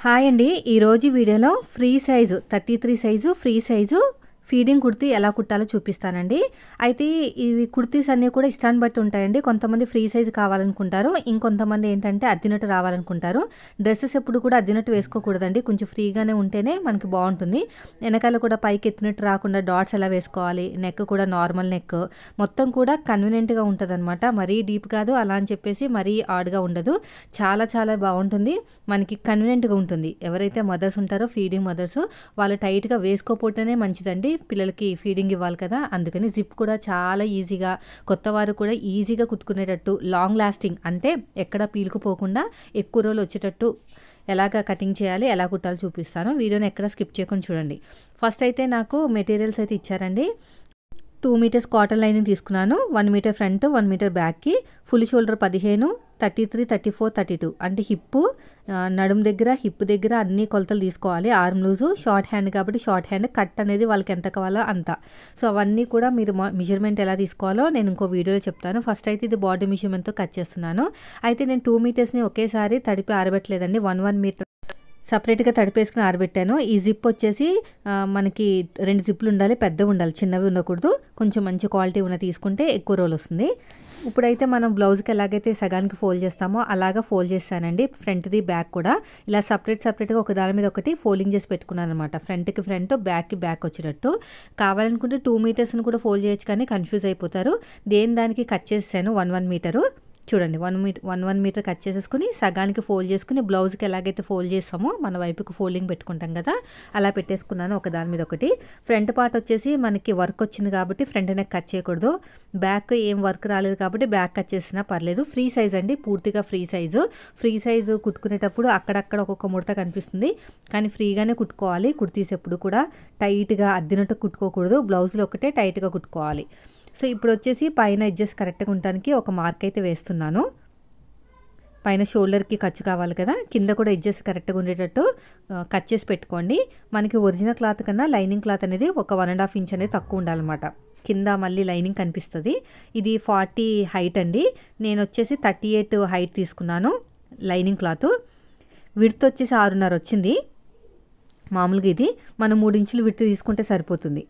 Hi అండి. ఈరోజు వీడియోలో free size 33 size free size feeding kurti ఎలా కుట్టాలో చూపిస్తానండి. అయితే ఇవి కుర్తీస్ అన్నీ కూడా ఇష్టాన్ని బట్టి ఉంటాయండి. కొంతమంది ఫ్రీ సైజు కావాలనుకుంటారు. ఇంకొంతమంది ఏంటంటే అద్దినట్టు రావాలనుకుంటారు. డ్రెస్సెస్ ఎప్పుడు కూడా అద్దినట్టు వేసుకోకూడదండి. కొంచెం ఫ్రీగానే ఉంటేనే మనకి బాగుంటుంది. వెనకాల కూడా పైకి ఎత్తినట్టు రాకుండా డాట్స్ ఎలా వేసుకోవాలి, నెక్ కూడా నార్మల్ నెక్, మొత్తం కూడా కన్వీనియంట్గా ఉంటుందన్నమాట. మరీ డీప్ కాదు, అలా అని చెప్పేసి మరీ ఆడ్గా ఉండదు. చాలా చాలా బాగుంటుంది, మనకి కన్వీనియంట్గా ఉంటుంది. ఎవరైతే మదర్స్ ఉంటారో ఫీడింగ్ మదర్స్, వాళ్ళు టైట్గా వేసుకోపోతేనే మంచిదండి. పిల్లలకి ఫీడింగ్ ఇవ్వాలి కదా, అందుకని జిప్ కూడా చాలా ఈజీగా, కొత్త వారు కూడా ఈజీగా కుట్టుకునేటట్టు, లాంగ్ లాస్టింగ్ అంటే ఎక్కడ పీలుకుపోకుండా ఎక్కువ రోజులు వచ్చేటట్టు ఎలాగ కటింగ్ చేయాలి, ఎలా కుట్టాలో చూపిస్తాను. వీడియోని ఎక్కడ స్కిప్ చేయకుండా చూడండి. ఫస్ట్ అయితే నాకు మెటీరియల్స్ అయితే ఇచ్చారండి. 2 మీటర్స్ కాటన్ లైనింగ్ తీసుకున్నాను. 1 మీటర్ ఫ్రంట్, 1 మీటర్ బ్యాక్కి. ఫుల్ షోల్డర్ 15, 33, 34, 32 అంటే హిప్పు, నడుము దగ్గర, హిప్ దగ్గర అన్ని కొలతలు తీసుకోవాలి. ఆర్మ్ లూజు, షార్ట్ హ్యాండ్ కాబట్టి షార్ట్ హ్యాండ్, కట్ అనేది వాళ్ళకి ఎంత కావాలో అంత. సో అవన్నీ కూడా మీరు మెజర్మెంట్ ఎలా తీసుకోవాలో నేను ఇంకో వీడియోలో చెప్తాను. ఫస్ట్ అయితే ఇది బాడీ మెజర్మెంట్తో కట్ చేస్తున్నాను. అయితే నేను 2 మీటర్స్ని ఒకేసారి తడిపి ఆరబెట్టలేదండి. 1 మీటర్ సపరేట్గా తడిపేసుకుని ఆరబెట్టాను. ఈ జిప్ వచ్చేసి మనకి 2 జిప్లు ఉండాలి, పెద్దవి ఉండాలి, చిన్నవి ఉండకూడదు. కొంచెం మంచి క్వాలిటీ ఉన్న తీసుకుంటే ఎక్కువ రోజులు వస్తుంది. ఇప్పుడైతే మనం బ్లౌజ్కి ఎలాగైతే సగానికి ఫోల్డ్ చేస్తామో అలాగా ఫోల్డ్ చేస్తానండి. ఫ్రంట్ది బ్యాక్ కూడా ఇలా సపరేట్గా ఒక దాని మీద ఒకటి ఫోల్డింగ్ చేసి పెట్టుకున్నాను అనమాట. ఫ్రంట్కి ఫ్రంట్, బ్యాక్కి బ్యాక్ వచ్చేటట్టు. కావాలనుకుంటే 2 మీటర్స్ని కూడా ఫోల్డ్ చేయొచ్చు, కానీ కన్ఫ్యూజ్ అయిపోతారు. దానికి కట్ చేసాను 1 మీటరు. చూడండి, 1 మీటర్ కట్ చేసేసుకుని సగానికి ఫోల్డ్ చేసుకుని, బ్లౌజ్కి ఎలాగైతే ఫోల్డ్ చేస్తామో మన వైపుకి ఫోల్డింగ్ పెట్టుకుంటాం కదా, అలా పెట్టేసుకున్నాను ఒక దాని మీద ఒకటి. ఫ్రంట్ పార్ట్ వచ్చేసి మనకి వర్క్ వచ్చింది కాబట్టి ఫ్రంట్ నెక్ కట్ చేయకూడదు. బ్యాక్ ఏం వర్క్ రాలేదు కాబట్టి బ్యాక్ కట్ చేసినా పర్లేదు. ఫ్రీ సైజ్ అండి, పూర్తిగా ఫ్రీ సైజు. ఫ్రీ సైజు కుట్టుకునేటప్పుడు అక్కడక్కడ ఒక్కొక్క ముడత కనిపిస్తుంది, కానీ ఫ్రీగానే కుట్టుకోవాలి. కుర్తీస్ ఎప్పుడు కూడా టైట్గా అద్దినట్టు కుట్టుకోకూడదు. బ్లౌజ్లో ఒకటే టైట్గా కుట్టుకోవాలి. సో ఇప్పుడు వచ్చేసి పైన ఎడ్జెస్ కరెక్ట్గా ఉండడానికి ఒక మార్క్ అయితే వేస్తున్నాను. పైన షోల్డర్కి ఖర్చు కావాలి కదా, కింద కూడా ఎడ్జెస్ కరెక్ట్గా ఉండేటట్టు కట్ చేసి పెట్టుకోండి. మనకి ఒరిజినల్ క్లాత్ కన్నా లైనింగ్ క్లాత్ అనేది ఒక 1.5 ఇంచ్ అనేది తక్కువ ఉండాలన్నమాట. కింద మళ్ళీ లైనింగ్ కనిపిస్తుంది. ఇది 40 హైట్ అండి. నేను వచ్చేసి 38 హైట్ తీసుకున్నాను లైనింగ్ క్లాత్. విడ్త్ వచ్చేసి 6.5 వచ్చింది. మామూలుగా ఇది మనం 3 ఇంచులు విడ్త్ తీసుకుంటే సరిపోతుంది.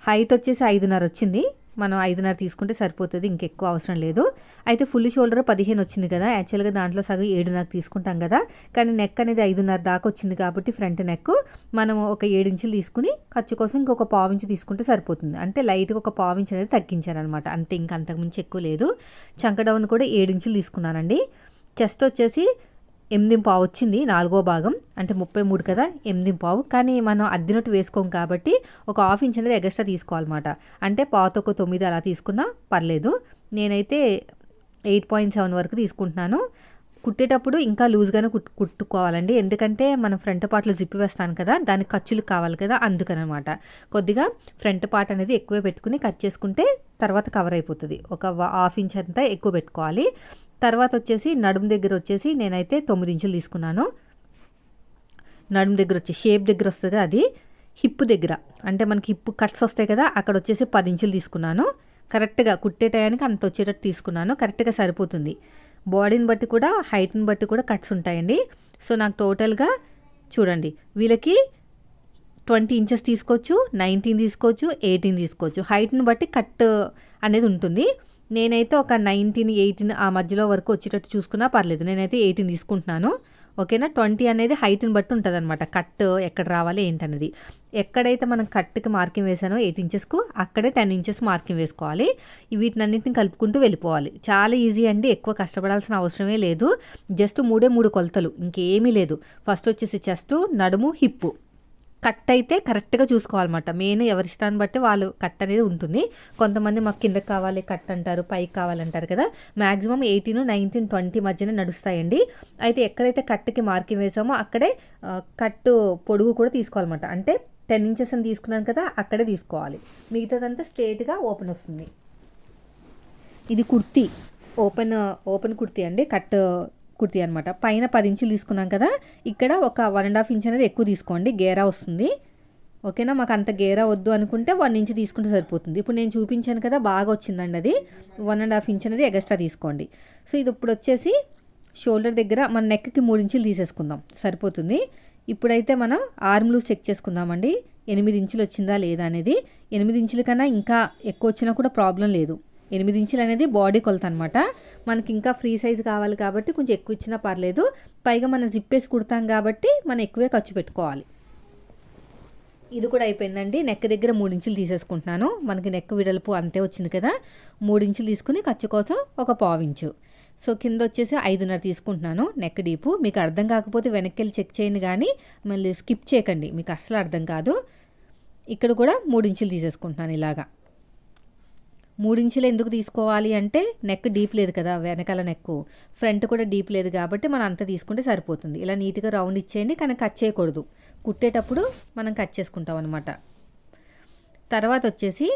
హైట్ వచ్చేసి 5.5 వచ్చింది. మనం 5.5 తీసుకుంటే సరిపోతుంది, ఇంకెక్కువ అవసరం లేదు. అయితే ఫుల్ షోల్డర్ 15 వచ్చింది కదా, యాక్చువల్గా దాంట్లో సగం 7.5 తీసుకుంటాం కదా, కానీ నెక్ అనేది 5.5 దాకా వచ్చింది కాబట్టి ఫ్రంట్ నెక్ మనం ఒక 7 ఇంచులు తీసుకుని ఖర్చు కోసం ఇంకొక 1/4 ఇంచు తీసుకుంటే సరిపోతుంది. అంటే లైట్గా ఒక 1/4 ఇంచు అనేది తగ్గించాను అనమాట, అంతే, ఇంకా అంతకుమించి ఎక్కువ లేదు. చంక డౌన్ కూడా 7 ఇంచులు తీసుకున్నానండి. చెస్ట్ వచ్చేసి 8.5 వచ్చింది, 4వ భాగం అంటే 33 కదా, 8.5. కానీ మనం అద్దినట్టు వేసుకోం కాబట్టి ఒక 1/2 ఇంచ్ అనేది ఎక్స్ట్రా తీసుకోవాలన్నమాట. అంటే 9 అలా తీసుకున్నా పర్లేదు. నేనైతే 8.7 వరకు తీసుకుంటున్నాను. కుట్టేటప్పుడు ఇంకా లూజ్గానే కుట్టుకోవాలండి, ఎందుకంటే మనం ఫ్రంట్ పార్ట్లో జిప్ వేస్తాను కదా, దానికి ఖర్చులు కావాలి కదా, అందుకనమాట. కొద్దిగా ఫ్రంట్ పార్ట్ అనేది ఎక్కువే పెట్టుకుని కట్ చేసుకుంటే తర్వాత కవర్ అయిపోతుంది. ఒక 1/2 ఇంచ్ అంతా ఎక్కువ పెట్టుకోవాలి. తర్వాత వచ్చేసి నడుము దగ్గర వచ్చేసి నేనైతే 9 ఇంచులు తీసుకున్నాను. నడుము దగ్గర వచ్చి షేప్ దగ్గర వస్తుంది అది. హిప్ దగ్గర అంటే మనకి హిప్ కట్స్ వస్తాయి కదా, అక్కడ వచ్చేసి 10 ఇంచులు తీసుకున్నాను. కరెక్ట్గా కుట్టే టయానికి అంత వచ్చేటట్టు తీసుకున్నాను, కరెక్ట్గా సరిపోతుంది. బాడీని బట్టి కూడా హైట్ని బట్టి కూడా కట్స్ ఉంటాయండి. సో నాకు టోటల్గా చూడండి, వీళ్ళకి 20 ఇంచెస్ తీసుకోవచ్చు, 19 తీసుకోవచ్చు, 18 తీసుకోవచ్చు. హైట్ని బట్టి కట్ అనేది ఉంటుంది. నేనైతే ఒక 19, 18 ఆ మధ్యలో వరకు వచ్చేటట్టు చూసుకున్నా పర్లేదు. నేనైతే 18 తీసుకుంటున్నాను, ఓకేనా. 20 అనేది హైట్ని బట్టి ఉంటుంది అనమాట, కట్ ఎక్కడ రావాలి ఏంటనేది. ఎక్కడైతే మనం కట్కి మార్కింగ్ వేసానో 8 ఇంచెస్కు అక్కడే 10 ఇంచెస్ మార్కింగ్ వేసుకోవాలి. వీటినన్నింటిని కలుపుకుంటూ వెళ్ళిపోవాలి. చాలా ఈజీ అండి, ఎక్కువ కష్టపడాల్సిన అవసరమే లేదు. జస్ట్ 3 కొలతలు, ఇంకేమీ లేదు. ఫస్ట్ వచ్చేసి చెస్ట్, నడుము, హిప్పు. కట్ అయితే కరెక్ట్గా చూసుకోవాలన్నమాట. మెయిన్ ఎవరి ఇష్టాన్ని బట్టి వాళ్ళు కట్ అనేది ఉంటుంది. కొంతమంది మాకు కిందకి కావాలి కట్ అంటారు, పైకి కావాలంటారు కదా. మ్యాక్సిమం 18, 19, 20 మధ్యనే నడుస్తాయండి. అయితే ఎక్కడైతే కట్కి మార్కింగ్ వేసామో అక్కడే కట్టు పొడుగు కూడా తీసుకోవాలన్నమాట. అంటే 10 ఇంచెస్ అని తీసుకున్నాను కదా, అక్కడే తీసుకోవాలి. మిగతాదంతా స్ట్రైట్గా ఓపెన్ వస్తుంది. ఇది కుర్తీ, ఓపెన్ కుర్తీ అండి, కట్ కుర్తీ అనమాట. పైన 10 ఇంచులు తీసుకున్నాం కదా, ఇక్కడ ఒక 1.5 ఇంచ్ అనేది ఎక్కువ తీసుకోండి, గేరా వస్తుంది, ఓకేనా. మాకు అంత గేరా వద్దు అనుకుంటే 1 ఇంచ్ తీసుకుంటే సరిపోతుంది. ఇప్పుడు నేను చూపించాను కదా, బాగా వచ్చిందండి అది. 1.5 ఇంచ్ అనేది ఎక్స్ట్రా తీసుకోండి. సో ఇది ఇప్పుడు వచ్చేసి షోల్డర్ దగ్గర మన నెక్కి 3 ఇంచులు తీసేసుకుందాం సరిపోతుంది. ఇప్పుడైతే మనం ఆర్మ్ లూజ్ చెక్ చేసుకుందామండి. 8 ఇంచులు వచ్చిందా లేదా అనేది. 8 ఇంచుల కన్నా ఇంకా ఎక్కువ వచ్చినా కూడా ప్రాబ్లం లేదు. 8 ఇంచులు అనేది బాడీ కొలత అనమాట. మనకి ఇంకా ఫ్రీ సైజ్ కావాలి కాబట్టి కొంచెం ఎక్కువ ఇచ్చినా పర్లేదు. పైగా మనం జిప్ వేసి కుడతాం కాబట్టి మనం ఎక్కువే ఖర్చు పెట్టుకోవాలి. ఇది కూడా అయిపోయిందండి. నెక్ దగ్గర 3 ఇంచులు తీసేసుకుంటున్నాను. మనకి నెక్ వెడల్పు అంతే వచ్చింది కదా. 3 ఇంచులు తీసుకుని ఖర్చు కోసం ఒక పావు ఇంచు. సో కింద వచ్చేసి 5.5 తీసుకుంటున్నాను నెక్ డీపు. మీకు అర్థం కాకపోతే వెనక్కి వెళ్ళి చెక్ చేయండి, కానీ మళ్ళీ స్కిప్ చేయకండి, మీకు అసలు అర్థం కాదు. ఇక్కడ కూడా 3 ఇంచులు తీసేసుకుంటున్నాను ఇలాగా. 3 ఇంచులు ఎందుకు తీసుకోవాలి అంటే నెక్ డీప్ లేదు కదా, వెనకాల నెక్ ఫ్రంట్ కూడా డీప్ లేదు కాబట్టి మనం అంతా తీసుకుంటే సరిపోతుంది. ఇలా నీట్గా రౌండ్ ఇచ్చేయండి, కానీ కట్ చేయకూడదు. కుట్టేటప్పుడు మనం కట్ చేసుకుంటాం అనమాట. తర్వాత వచ్చేసి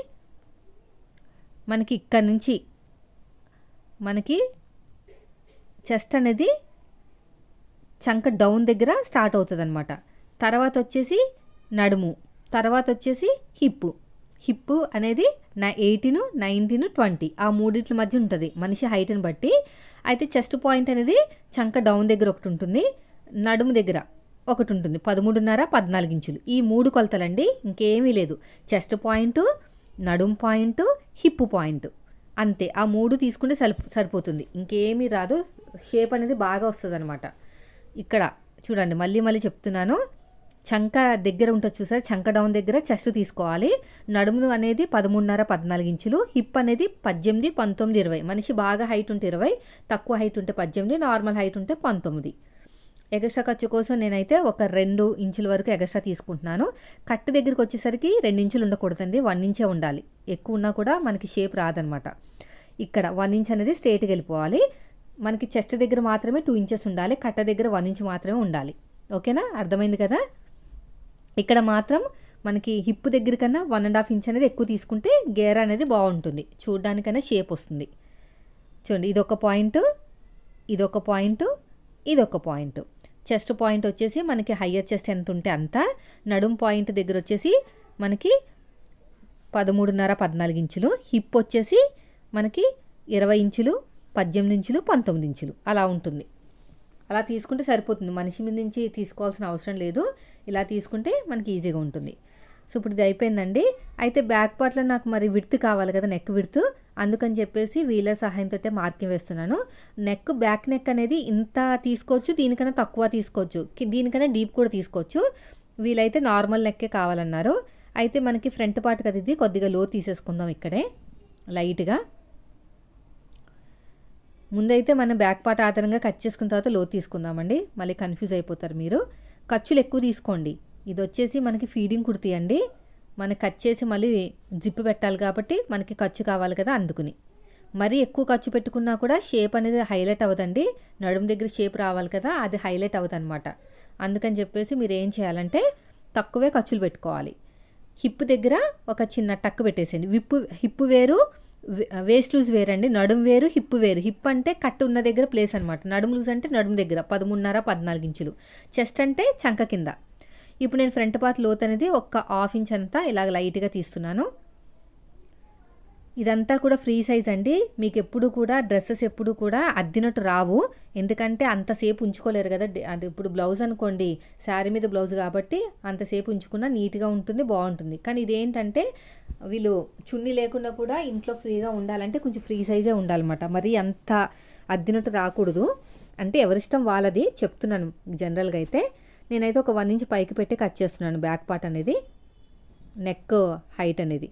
మనకి ఇక్కడ నుంచి మనకి చెస్ట్ అనేది చంక డౌన్ దగ్గర స్టార్ట్ అవుతుంది అనమాట. తర్వాత వచ్చేసి నడుము, తర్వాత వచ్చేసి హిప్పు అనేది 18, 19, 20 ఆ మూడిట్ల మధ్య ఉంటుంది మనిషి హైట్ని బట్టి. అయితే చెస్ట్ పాయింట్ అనేది చంక డౌన్ దగ్గర ఒకటి ఉంటుంది, నడుము దగ్గర ఒకటి ఉంటుంది. 13.5, 14 ఇంచులు ఈ 3 కొలతలండి, ఇంకేమీ లేదు. చెస్ట్ పాయింట్, నడుము పాయింట్, హిప్ పాయింట్ అంతే. ఆ 3 తీసుకుంటే సరిపోతుంది, ఇంకేమీ రాదు. షేప్ అనేది బాగా వస్తుంది అనమాట. ఇక్కడ చూడండి, మళ్ళీ చెప్తున్నాను. చంక దగ్గర ఉంటుంది చూసారు, చంక డౌన్ దగ్గర చెస్ట్ తీసుకోవాలి. నడుము అనేది 13.5, 14 ఇంచులు. హిప్ అనేది 18, 19, 20. మనిషి బాగా హైట్ ఉంటే 20, తక్కువ హైట్ ఉంటే 18, నార్మల్ హైట్ ఉంటే 19. ఎగస్ట్రా ఖర్చు కోసం నేనైతే ఒక 2 ఇంచుల వరకు ఎగస్ట్రా తీసుకుంటున్నాను. కట్ దగ్గరికి వచ్చేసరికి 2 ఇంచులు ఉండకూడదండి, 1 ఇంచే ఉండాలి. ఎక్కువ ఉన్నా కూడా మనకి షేప్ రాదనమాట. ఇక్కడ 1 ఇంచ్ అనేది స్ట్రేట్గా వెళ్ళిపోవాలి. మనకి చెస్ట్ దగ్గర మాత్రమే 2 ఇంచెస్ ఉండాలి, కట్ట దగ్గర 1 ఇంచ్ మాత్రమే ఉండాలి. ఓకేనా, అర్థమైంది కదా. ఇక్కడ మాత్రం మనకి హిప్ దగ్గర కన్నా 1.5 ఇంచ్ అనేది ఎక్కువ తీసుకుంటే గేర అనేది బాగుంటుంది, చూడడానికైనా షేప్ వస్తుంది. చూడండి, ఇదొక పాయింట్, ఇదొక పాయింట్, ఇదొక పాయింట్. చెస్ట్ పాయింట్ వచ్చేసి మనకి హయ్యర్ చెస్ట్ ఎంత ఉంటే అంత. నడుం పాయింట్ దగ్గర వచ్చేసి మనకి 13.5, 14 ఇంచులు. హిప్ వచ్చేసి మనకి 20 ఇంచులు, 18 ఇంచులు, 19 ఇంచులు అలా ఉంటుంది. అలా తీసుకుంటే సరిపోతుంది, మనిషి మీద నుంచి తీసుకోవాల్సిన అవసరం లేదు. ఇలా తీసుకుంటే మనకి ఈజీగా ఉంటుంది. సో ఇప్పుడు ఇది అయిపోయిందండి. అయితే బ్యాక్ పార్ట్లో నాకు మరి విడ్త్ కావాలి కదా, నెక్ విడ్త్. అందుకని చెప్పేసి వీలర్ సహాయంతో మార్కింగ్ వేస్తున్నాను. నెక్ బ్యాక్ నెక్ అనేది ఇంత తీసుకోవచ్చు, దీనికన్నా తక్కువ తీసుకోవచ్చు, దీనికన్నా డీప్ కూడా తీసుకోవచ్చు. వీలైతే నార్మల్ నెక్కే కావాలన్నారు. అయితే మనకి ఫ్రంట్ పార్ట్ కదా ఇది, కొద్దిగా లో తీసేసుకుందాం ఇక్కడే లైట్గా. ముందైతే మనం బ్యాక్ పార్ట్ ఆధారంగా కట్ చేసుకున్న తర్వాత లో తీసుకుందామండి, మళ్ళీ కన్ఫ్యూజ్ అయిపోతారు మీరు. ఖర్చులు ఎక్కువ తీసుకోండి. ఇది వచ్చేసి మనకి ఫీడింగ్ కుర్తీ అండి, మనకి కట్ చేసి మళ్ళీ జిప్ పెట్టాలి కాబట్టి మనకి ఖర్చు కావాలి కదా, అందుకుని. మరీ ఎక్కువ ఖర్చు పెట్టుకున్నా కూడా షేప్ అనేది హైలైట్ అవ్వదండి. నడుము దగ్గర షేప్ రావాలి కదా, అది హైలైట్ అవ్వదు అనమాట. అందుకని చెప్పేసి మీరు ఏం చేయాలంటే తక్కువే ఖర్చులు పెట్టుకోవాలి. హిప్ దగ్గర ఒక చిన్న టక్ పెట్టేసేయండి. హిప్ వేరు, వేస్ట్ లూజ్ వేరండి. నడుము వేరు, హిప్ వేరు. హిప్ అంటే కట్ ఉన్న దగ్గర ప్లేస్ అనమాట. నడుము లూజ్ అంటే నడుము దగ్గర 13.5, 14 ఇంచులు. చెస్ట్ అంటే చంక కింద. ఇప్పుడు నేను ఫ్రంట్ పార్ట్ లోత్ అనేది ఒక 1/2 ఇంచ్ అంతా ఇలాగ లైట్గా తీస్తున్నాను. ఇదంతా కూడా ఫ్రీ సైజ్ అండి. మీకు ఎప్పుడు కూడా డ్రెస్సెస్ ఎప్పుడు కూడా అద్దినట్టు రావు, ఎందుకంటే అంతసేపు ఉంచుకోలేరు కదా. అది ఇప్పుడు బ్లౌజ్ అనుకోండి, శారీ మీద బ్లౌజ్ కాబట్టి అంతసేపు ఉంచుకున్నా నీట్గా ఉంటుంది, బాగుంటుంది. కానీ ఇదేంటంటే వీళ్ళు చున్నీ లేకుండా కూడా ఇంట్లో ఫ్రీగా ఉండాలంటే కొంచెం ఫ్రీ సైజే ఉండాలన్నమాట. మరి అంత అద్దినట్టు రాకూడదు. అంటే ఎవరిష్టం వాళ్ళది చెప్తున్నాను. జనరల్గా అయితే నేనైతే ఒక 1 ఇంచ్ పైకి పెట్టి కట్ చేస్తున్నాను బ్యాక్ పార్ట్ అనేది, నెక్ హైట్ అనేది.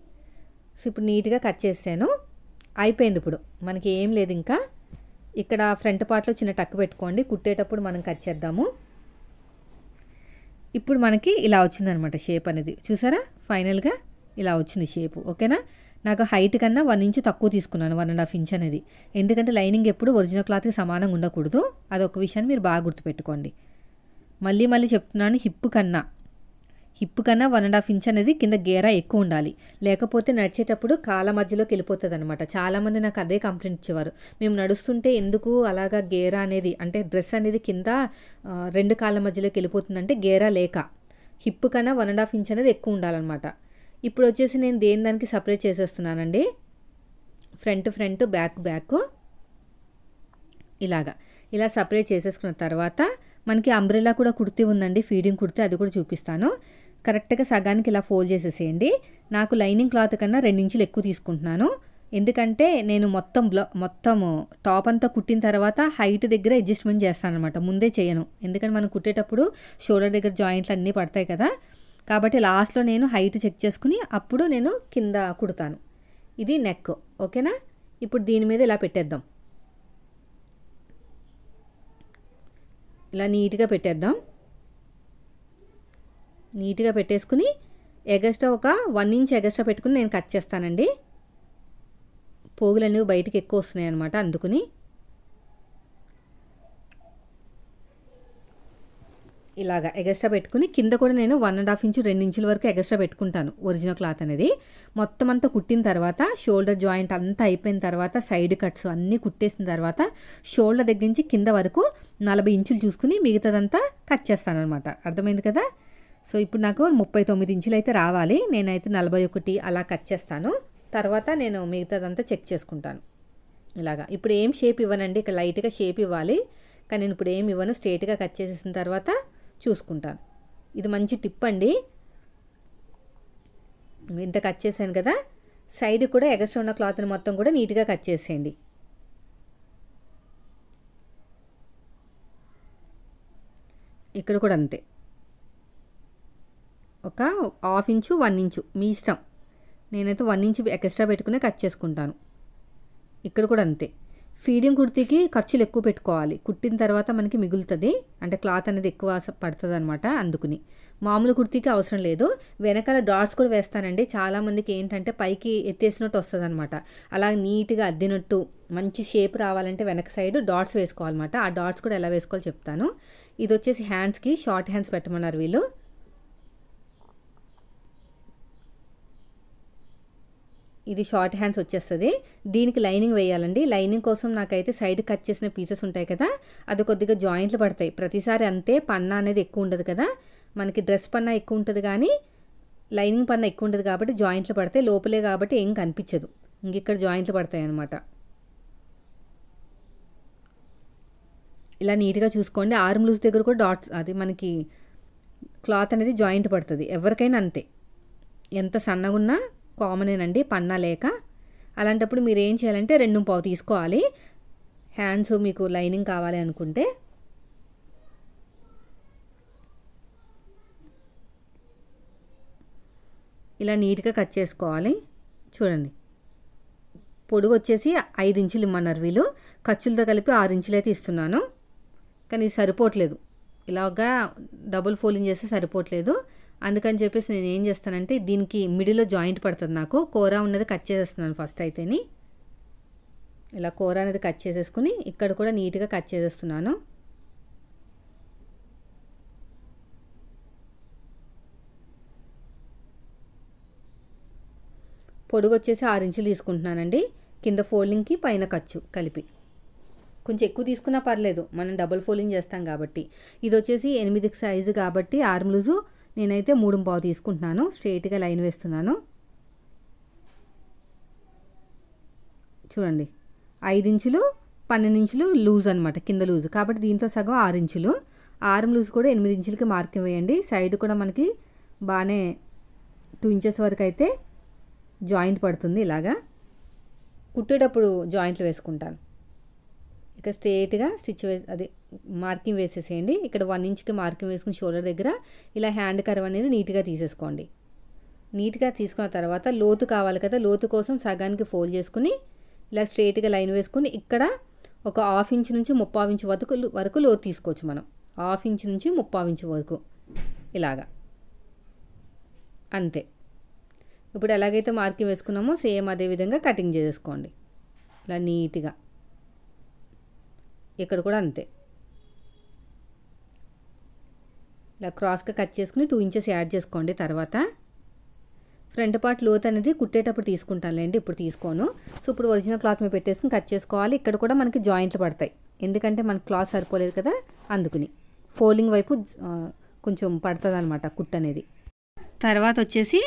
సో ఇప్పుడు నీట్గా కట్ చేసాను, అయిపోయింది. ఇప్పుడు మనకి ఏం లేదు ఇంకా. ఇక్కడ ఫ్రంట్ పార్ట్లో చిన్న టక్ పెట్టుకోండి, కుట్టేటప్పుడు మనం కట్ చేద్దాము. ఇప్పుడు మనకి ఇలా వచ్చిందనమాట షేప్ అనేది, చూసారా. ఫైనల్గా ఇలా వచ్చింది షేపు. ఓకేనా, నాకు హైట్ కన్నా 1 ఇంచ్ తక్కువ తీసుకున్నాను, 1.5 ఇంచ్ అనేది. ఎందుకంటే లైనింగ్ ఎప్పుడు ఒరిజినల్ క్లాత్కి సమానంగా ఉండకూడదు, అదొక విషయాన్ని మీరు బాగా గుర్తుపెట్టుకోండి. మళ్ళీ చెప్తున్నాను, హిప్ కన్నా 1.5 ఇంచ్ అనేది కింద గేరా ఎక్కువ ఉండాలి, లేకపోతే నడిచేటప్పుడు కాళ్ళ మధ్యలోకి వెళ్ళిపోతుంది అనమాట. చాలామంది నాకు అదే కంప్లైంట్ ఇచ్చేవారు, మేము నడుస్తుంటే ఎందుకు అలాగా గేరా అనేది, అంటే డ్రెస్ అనేది కింద 2 కాళ్ళ మధ్యలోకి వెళ్ళిపోతుందంటే గేరా లేక. హిప్ కన్నా 1.5 ఇంచ్ అనేది ఎక్కువ ఉండాలన్నమాట. ఇప్పుడు వచ్చేసి నేను దానికి సపరేట్ చేసేస్తున్నానండి. ఫ్రంట్ బ్యాక్ ఇలాగా. ఇలా సపరేట్ చేసేసుకున్న తర్వాత మనకి అంబ్రెల్లా కూడా కుర్తీ ఉందండి, ఫీడింగ్ కుర్తీ, అది కూడా చూపిస్తాను. కరెక్ట్గా సగానికి ఇలా ఫోల్డ్ చేసేసేయండి. నాకు లైనింగ్ క్లాత్ కన్నా 2 ఇంచులు ఎక్కువ తీసుకుంటున్నాను. ఎందుకంటే నేను మొత్తము టాప్ అంతా కుట్టిన తర్వాత హైట్ దగ్గర అడ్జస్ట్మెంట్ చేస్తాను అనమాట, ముందే చేయను. ఎందుకంటే మనం కుట్టేటప్పుడు షోల్డర్ దగ్గర జాయింట్లు అన్నీ పడతాయి కదా, కాబట్టి లాస్ట్లో నేను హైట్ చెక్ చేసుకుని అప్పుడు నేను కింద కుడతాను. ఇది నెక్, ఓకేనా. ఇప్పుడు దీని మీద ఇలా పెట్టేద్దాం, ఇలా నీట్గా పెట్టేద్దాం. నీట్గా పెట్టేసుకుని ఎగస్ట్రా ఒక 1 ఇంచ్ ఎగస్ట్రా పెట్టుకుని నేను కట్ చేస్తానండి. పోగులు అనేవి బయటికి ఎక్కువ వస్తున్నాయి అనమాట, అందుకుని ఇలాగా ఎగస్ట్రా పెట్టుకుని కింద కూడా నేను 1.5 ఇంచు 2 ఇంచుల వరకు ఎగస్ట్రా పెట్టుకుంటాను. ఒరిజినల్ క్లాత్ అనేది మొత్తం అంతా కుట్టిన తర్వాత షోల్డర్ జాయింట్ అంతా అయిపోయిన తర్వాత సైడ్ కట్స్ అన్నీ కుట్టేసిన తర్వాత షోల్డర్ దగ్గర నుంచి కింద వరకు 40 ఇంచులు చూసుకుని మిగతాదంతా కట్ చేస్తాను అనమాట. అర్థమైంది కదా. సో ఇప్పుడు నాకు 39 ఇంచులు అయితే రావాలి, నేనైతే 41 అలా కట్ చేస్తాను. తర్వాత నేను మిగతాదంతా చెక్ చేసుకుంటాను. ఇలాగా ఇప్పుడు ఏం షేప్ ఇవ్వనండి, ఇక్కడ లైట్గా షేప్ ఇవ్వాలి, కానీ నేను ఇప్పుడు ఏం ఇవ్వను, స్ట్రేట్గా కట్ చేసేసిన తర్వాత చూసుకుంటాను. ఇది మంచి టిప్ అండి. ఇంత కట్ చేశాను కదా, సైడ్ కూడా ఎగస్ట్రా ఉన్న క్లాత్ని మొత్తం కూడా నీట్గా కట్ చేసేయండి. ఇక్కడ కూడా అంతే, ఒక 1/2 ఇంచు 1 ఇంచు మీ ఇష్టం. నేనైతే 1 ఇంచు ఎక్స్ట్రా పెట్టుకునే కట్ చేసుకుంటాను. ఇక్కడ కూడా అంతే. ఫీడింగ్ కుర్తీకి ఖర్చులు ఎక్కువ పెట్టుకోవాలి, కుట్టిన తర్వాత మనకి మిగులుతుంది, అంటే క్లాత్ అనేది ఎక్కువ పడుతుంది అనమాట, అందుకుని. మామూలు కుర్తీకి అవసరం లేదు. వెనకాల డాట్స్ కూడా వేస్తానండి. చాలామందికి ఏంటంటే పైకి ఎత్తేసినట్టు వస్తుంది అనమాట, అలా నీట్గా అద్దినట్టు మంచి షేప్ రావాలంటే వెనక సైడ్ డాట్స్ వేసుకోవాలన్నమాట. ఆ డాట్స్ కూడా ఎలా వేసుకోవాలో చెప్తాను. ఇది వచ్చేసి హ్యాండ్స్కి షార్ట్ హ్యాండ్స్ పెట్టమన్నారు వీళ్ళు. ఇది షార్ట్ హ్యాండ్స్ వచ్చేస్తుంది. దీనికి లైనింగ్ వేయాలండి. లైనింగ్ కోసం నాకైతే సైడ్ కట్ చేసిన పీసెస్ ఉంటాయి కదా, అది కొద్దిగా జాయింట్లు పడతాయి ప్రతిసారి. అంతే, పన్నా అనేది ఎక్కువ ఉండదు కదా మనకి, డ్రెస్ పన్నా ఎక్కువ ఉంటుంది కానీ లైనింగ్ పన్నా ఎక్కువ ఉంటుంది కాబట్టి జాయింట్లు పడతాయి. లోపలే కాబట్టి ఏం కనిపించదు, ఇంక ఇక్కడ జాయింట్లు పడతాయి అన్నమాట. ఇలా నీట్గా చూసుకోండి. ఆర్మ్ లూజ్ దగ్గర కూడా డాట్స్, అది మనకి క్లాత్ అనేది జాయింట్ పడుతుంది, ఎవరికైనా అంతే, ఎంత సన్నగా ఉన్నా కామనేనండి పన్నా లేక. అలాంటప్పుడు మీరు ఏం చేయాలంటే 2.5 తీసుకోవాలి. హ్యాండ్స్ మీకు లైనింగ్ కావాలి అనుకుంటే ఇలా నీట్గా కట్ చేసుకోవాలి. చూడండి, పొడుగు వచ్చేసి 5 ఇంచులు ఇమ్మన్నారు వీళ్ళు, ఖర్చులతో కలిపి 6 ఇంచులు అయితే ఇస్తున్నాను. కానీ ఇది సరిపోవట్లేదు, ఇలాగా డబుల్ ఫోల్డింగ్ చేస్తే సరిపోవట్లేదు. అందుకని చెప్పేసి నేను ఏం చేస్తానంటే దీనికి మిడిల్లో జాయింట్ పడుతుంది, నాకు కూర ఉన్నది కట్ చేసేస్తున్నాను ఫస్ట్ అయితేని. ఇలా కూర అనేది కట్ చేసేసుకుని ఇక్కడ కూడా నీట్గా కట్ చేసేస్తున్నాను. పొడుగు వచ్చేసి 6 ఇంచులు తీసుకుంటున్నానండి, కింద ఫోల్డింగ్కి పైన ఖర్చు కలిపి. కొంచెం ఎక్కువ తీసుకున్నా పర్లేదు, మనం డబుల్ ఫోల్డింగ్ చేస్తాం కాబట్టి. ఇది వచ్చేసి 8 సైజు కాబట్టి ఆర్మ్ లూజు నేనైతే 3.5 తీసుకుంటున్నాను. స్ట్రైట్గా లైన్ వేస్తున్నాను. చూడండి, 5 ఇంచులు 12 ఇంచులు లూజ్ అనమాట, కింద లూజ్ కాబట్టి దీంతో సగం 6 ఇంచులు. ఆర్మ్ లూజ్ కూడా 8 ఇంచులకి మార్కింగ్ వేయండి. సైడ్ కూడా మనకి బాగానే 2 ఇంచెస్ వరకు అయితే జాయింట్ పడుతుంది. ఇలాగా కుట్టేటప్పుడు జాయింట్లు వేసుకుంటాను. ఇక స్ట్రేట్గా అది మార్కింగ్ వేసేసేయండి. ఇక్కడ 1 ఇంచ్కి మార్కింగ్ వేసుకుని షోల్డర్ దగ్గర ఇలా హ్యాండ్ కర్వ్ అనేది నీట్గా తీసేసుకోండి. నీట్గా తీసుకున్న తర్వాత లోతు కావాలి కదా, లోతు కోసం సగానికి ఫోల్డ్ చేసుకుని ఇలా స్ట్రేట్గా లైన్ వేసుకుని ఇక్కడ ఒక 1/2 ఇంచ్ నుంచి 3/4 ఇంచ్ వరకు లోతు తీసుకోవచ్చు మనం. 1/2 ఇంచ్ నుంచి 3/4 ఇంచ్ వరకు ఇలాగా, అంతే. ఇప్పుడు ఎలాగైతే మార్కింగ్ వేసుకున్నామో సేమ్ అదే విధంగా కటింగ్ చేసేసుకోండి ఇలా నీట్గా. ఇక్కడ కూడా అంతే, ఇలా క్రాస్గా కట్ చేసుకుని 2 ఇంచెస్ యాడ్ చేసుకోండి. తర్వాత ఫ్రంట్ పార్ట్ లోత్ అనేది కుట్టేటప్పుడు తీసుకుంటానులేండి, ఇప్పుడు తీసుకోను. సో ఇప్పుడు ఒరిజినల్ క్లాత్ మీద పెట్టేసుకుని కట్ చేసుకోవాలి. ఇక్కడ కూడా మనకి జాయింట్లు పడతాయి, ఎందుకంటే మనకి క్లాత్ సరిపోలేదు కదా, అందుకుని ఫోల్డింగ్ వైపు కొంచెం పడుతుంది అనమాట కుట్ అనేది. తర్వాత వచ్చేసి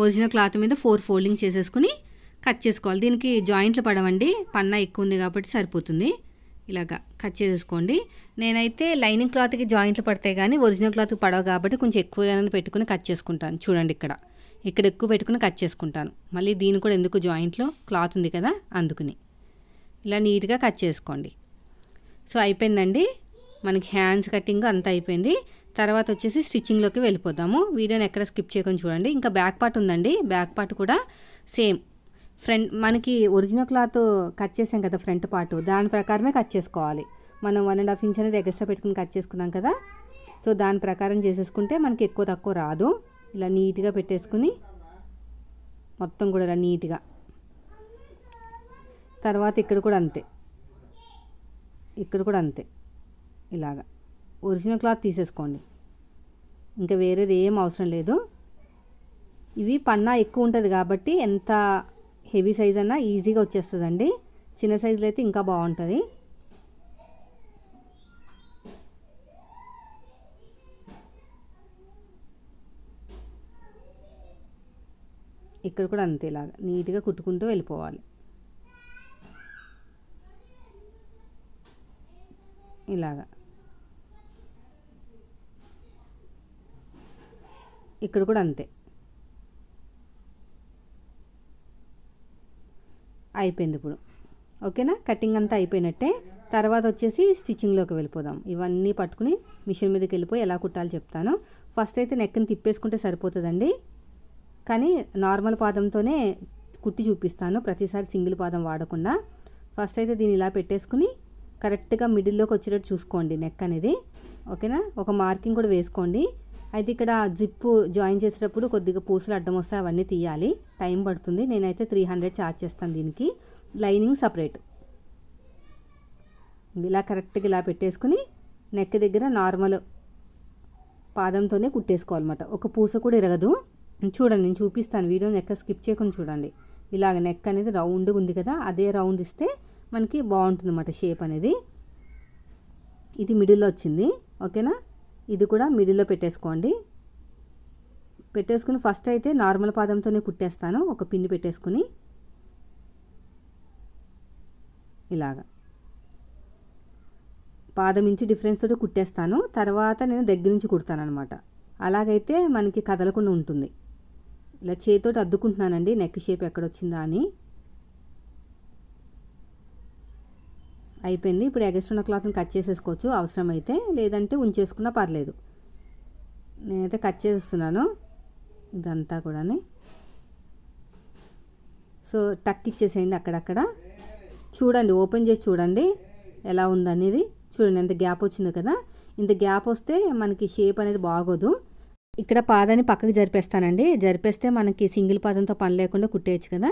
ఒరిజినల్ క్లాత్ మీద 4 ఫోల్డింగ్ చేసేసుకుని కట్ చేసుకోవాలి. దీనికి జాయింట్లు పడవండి, పన్నా ఎక్కువ ఉంది కాబట్టి సరిపోతుంది. ఇలాగా కట్ చేసేసుకోండి. నేనైతే లైనింగ్ క్లాత్కి జాయింట్లు పడతాయి కానీ ఒరిజినల్ క్లాత్కి పడవు కాబట్టి కొంచెం ఎక్కువగానే పెట్టుకుని కట్ చేసుకుంటాను. చూడండి ఇక్కడ ఎక్కువ పెట్టుకుని కట్ చేసుకుంటాను. మళ్ళీ దీని కూడా ఎందుకు జాయింట్లో క్లాత్ ఉంది కదా అందుకుని ఇలా నీట్గా కట్ చేసుకోండి. సో అయిపోయిందండి, మనకి హ్యాండ్స్ కటింగ్ అంతా అయిపోయింది. తర్వాత వచ్చేసి స్టిచ్చింగ్లోకి వెళ్ళిపోదాము. వీడియోని ఎక్కడ స్కిప్ చేయకుండా చూడండి. ఇంకా బ్యాక్ పార్ట్ ఉందండి, బ్యాక్ పార్ట్ కూడా సేమ్ ఫ్రంట్ మనకి ఒరిజినల్ క్లాత్ కట్ చేసాం కదా ఫ్రంట్ పార్ట్, దాని ప్రకారమే కట్ చేసుకోవాలి. మనం 1.5 ఇంచ్ అనేది ఎక్స్ట్రా పెట్టుకుని కట్ చేసుకున్నాం కదా, సో దాని ప్రకారం చేసేసుకుంటే మనకి ఎక్కువ తక్కువ రాదు. ఇలా నీట్గా పెట్టేసుకుని మొత్తం కూడా ఇలా నీట్గా. తర్వాత ఇక్కడ కూడా అంతే, ఇక్కడ కూడా అంతే. ఇలాగా ఒరిజినల్ క్లాత్ తీసేసుకోండి, ఇంకా వేరేది ఏం అవసరం లేదు. ఇవి పన్నా ఎక్కువ ఉంటుంది కాబట్టి ఎంత హెవీ సైజ్ అన్నా ఈజీగా వచ్చేస్తుందండి. చిన్న సైజులో అయితే ఇంకా బాగుంటుంది. ఇక్కడ కూడా అంతే, ఇలాగా నీట్గా కుట్టుకుంటూ వెళ్ళిపోవాలి. ఇలాగా ఇక్కడ కూడా అంతే. అయిపోయింది ఇప్పుడు, ఓకేనా? కటింగ్ అంతా అయిపోయినట్టే. తర్వాత వచ్చేసి స్టిచ్చింగ్లోకి వెళ్ళిపోదాం. ఇవన్నీ పట్టుకుని మిషన్ మీదకి వెళ్ళిపోయి ఎలా కుట్టాలో చెప్తాను. ఫస్ట్ అయితే నెక్ని తిప్పేసుకుంటే సరిపోతుందండి, కానీ నార్మల్ పాదంతోనే కుట్టి చూపిస్తాను, ప్రతిసారి సింగిల్ పాదం వాడకుండా. ఫస్ట్ అయితే దీన్ని ఇలా పెట్టేసుకుని కరెక్ట్గా మిడిల్లోకి వచ్చేటట్టు చూసుకోండి నెక్ అనేది, ఓకేనా? ఒక మార్కింగ్ కూడా వేసుకోండి. అయితే ఇక్కడ జిప్పు జాయిన్ చేసేటప్పుడు కొద్దిగా పూసలు అడ్డం వస్తాయి, అవన్నీ తీయాలి, టైం పడుతుంది. నేనైతే 300 ఛార్జ్ చేస్తాను దీనికి. Lining separate. ఇలా కరెక్ట్గా ఇలా పెట్టేసుకుని నెక్ దగ్గర నార్మల్ పాదంతోనే కుట్టేసుకోవాలన్నమాట. ఒక పూస కూడా ఇరగదు. చూడండి, నేను చూపిస్తాను, వీడియోని ఎక్కడ స్కిప్ చేయకుండా చూడండి. ఇలాగ నెక్ అనేది రౌండ్గా ఉంది కదా, అదే రౌండ్ ఇస్తే మనకి బాగుంటుంది అన్నమాట షేప్ అనేది. ఇది మిడిల్లో వచ్చింది, ఓకేనా? ఇది కూడా మిడిల్లో పెట్టేసుకోండి. పెట్టేసుకుని ఫస్ట్ అయితే నార్మల్ పాదంతోనే కుట్టేస్తాను, ఒక పిన్ని పెట్టేసుకుని ఇలాగా పాదం ఇంచు డిఫరెన్స్ తోటి కుట్టేస్తాను. తర్వాత నేను దగ్గర నుంచి కుడతాను అనమాట. అలాగైతే మనకి కదలకుండా ఉంటుంది. ఇలా చేతితోటి అద్దుకుంటున్నానండి నెక్ షేప్ ఎక్కడొచ్చిందా అని. అయిపోయింది. ఇప్పుడు ఎగస్ట్రా ఉన్న క్లాత్ని కట్ చేసేసుకోవచ్చు అవసరమైతే, లేదంటే ఉంచేసుకున్నా పర్లేదు. నేనైతే కట్ చేస్తున్నాను ఇదంతా కూడా. సో టక్ ఇచ్చేసేయండి అక్కడక్కడ. చూడండి, ఓపెన్ చేసి చూడండి ఎలా ఉందనేది. చూడండి ఎంత గ్యాప్ వచ్చిందో కదా. ఇంత గ్యాప్ వస్తే మనకి షేప్ అనేది బాగోదు. ఇక్కడ పాదాన్ని పక్కకి జరిపేస్తానండి. జరిపేస్తే మనకి సింగిల్ పాదంతో పని లేకుండా కుట్టేయచ్చు కదా.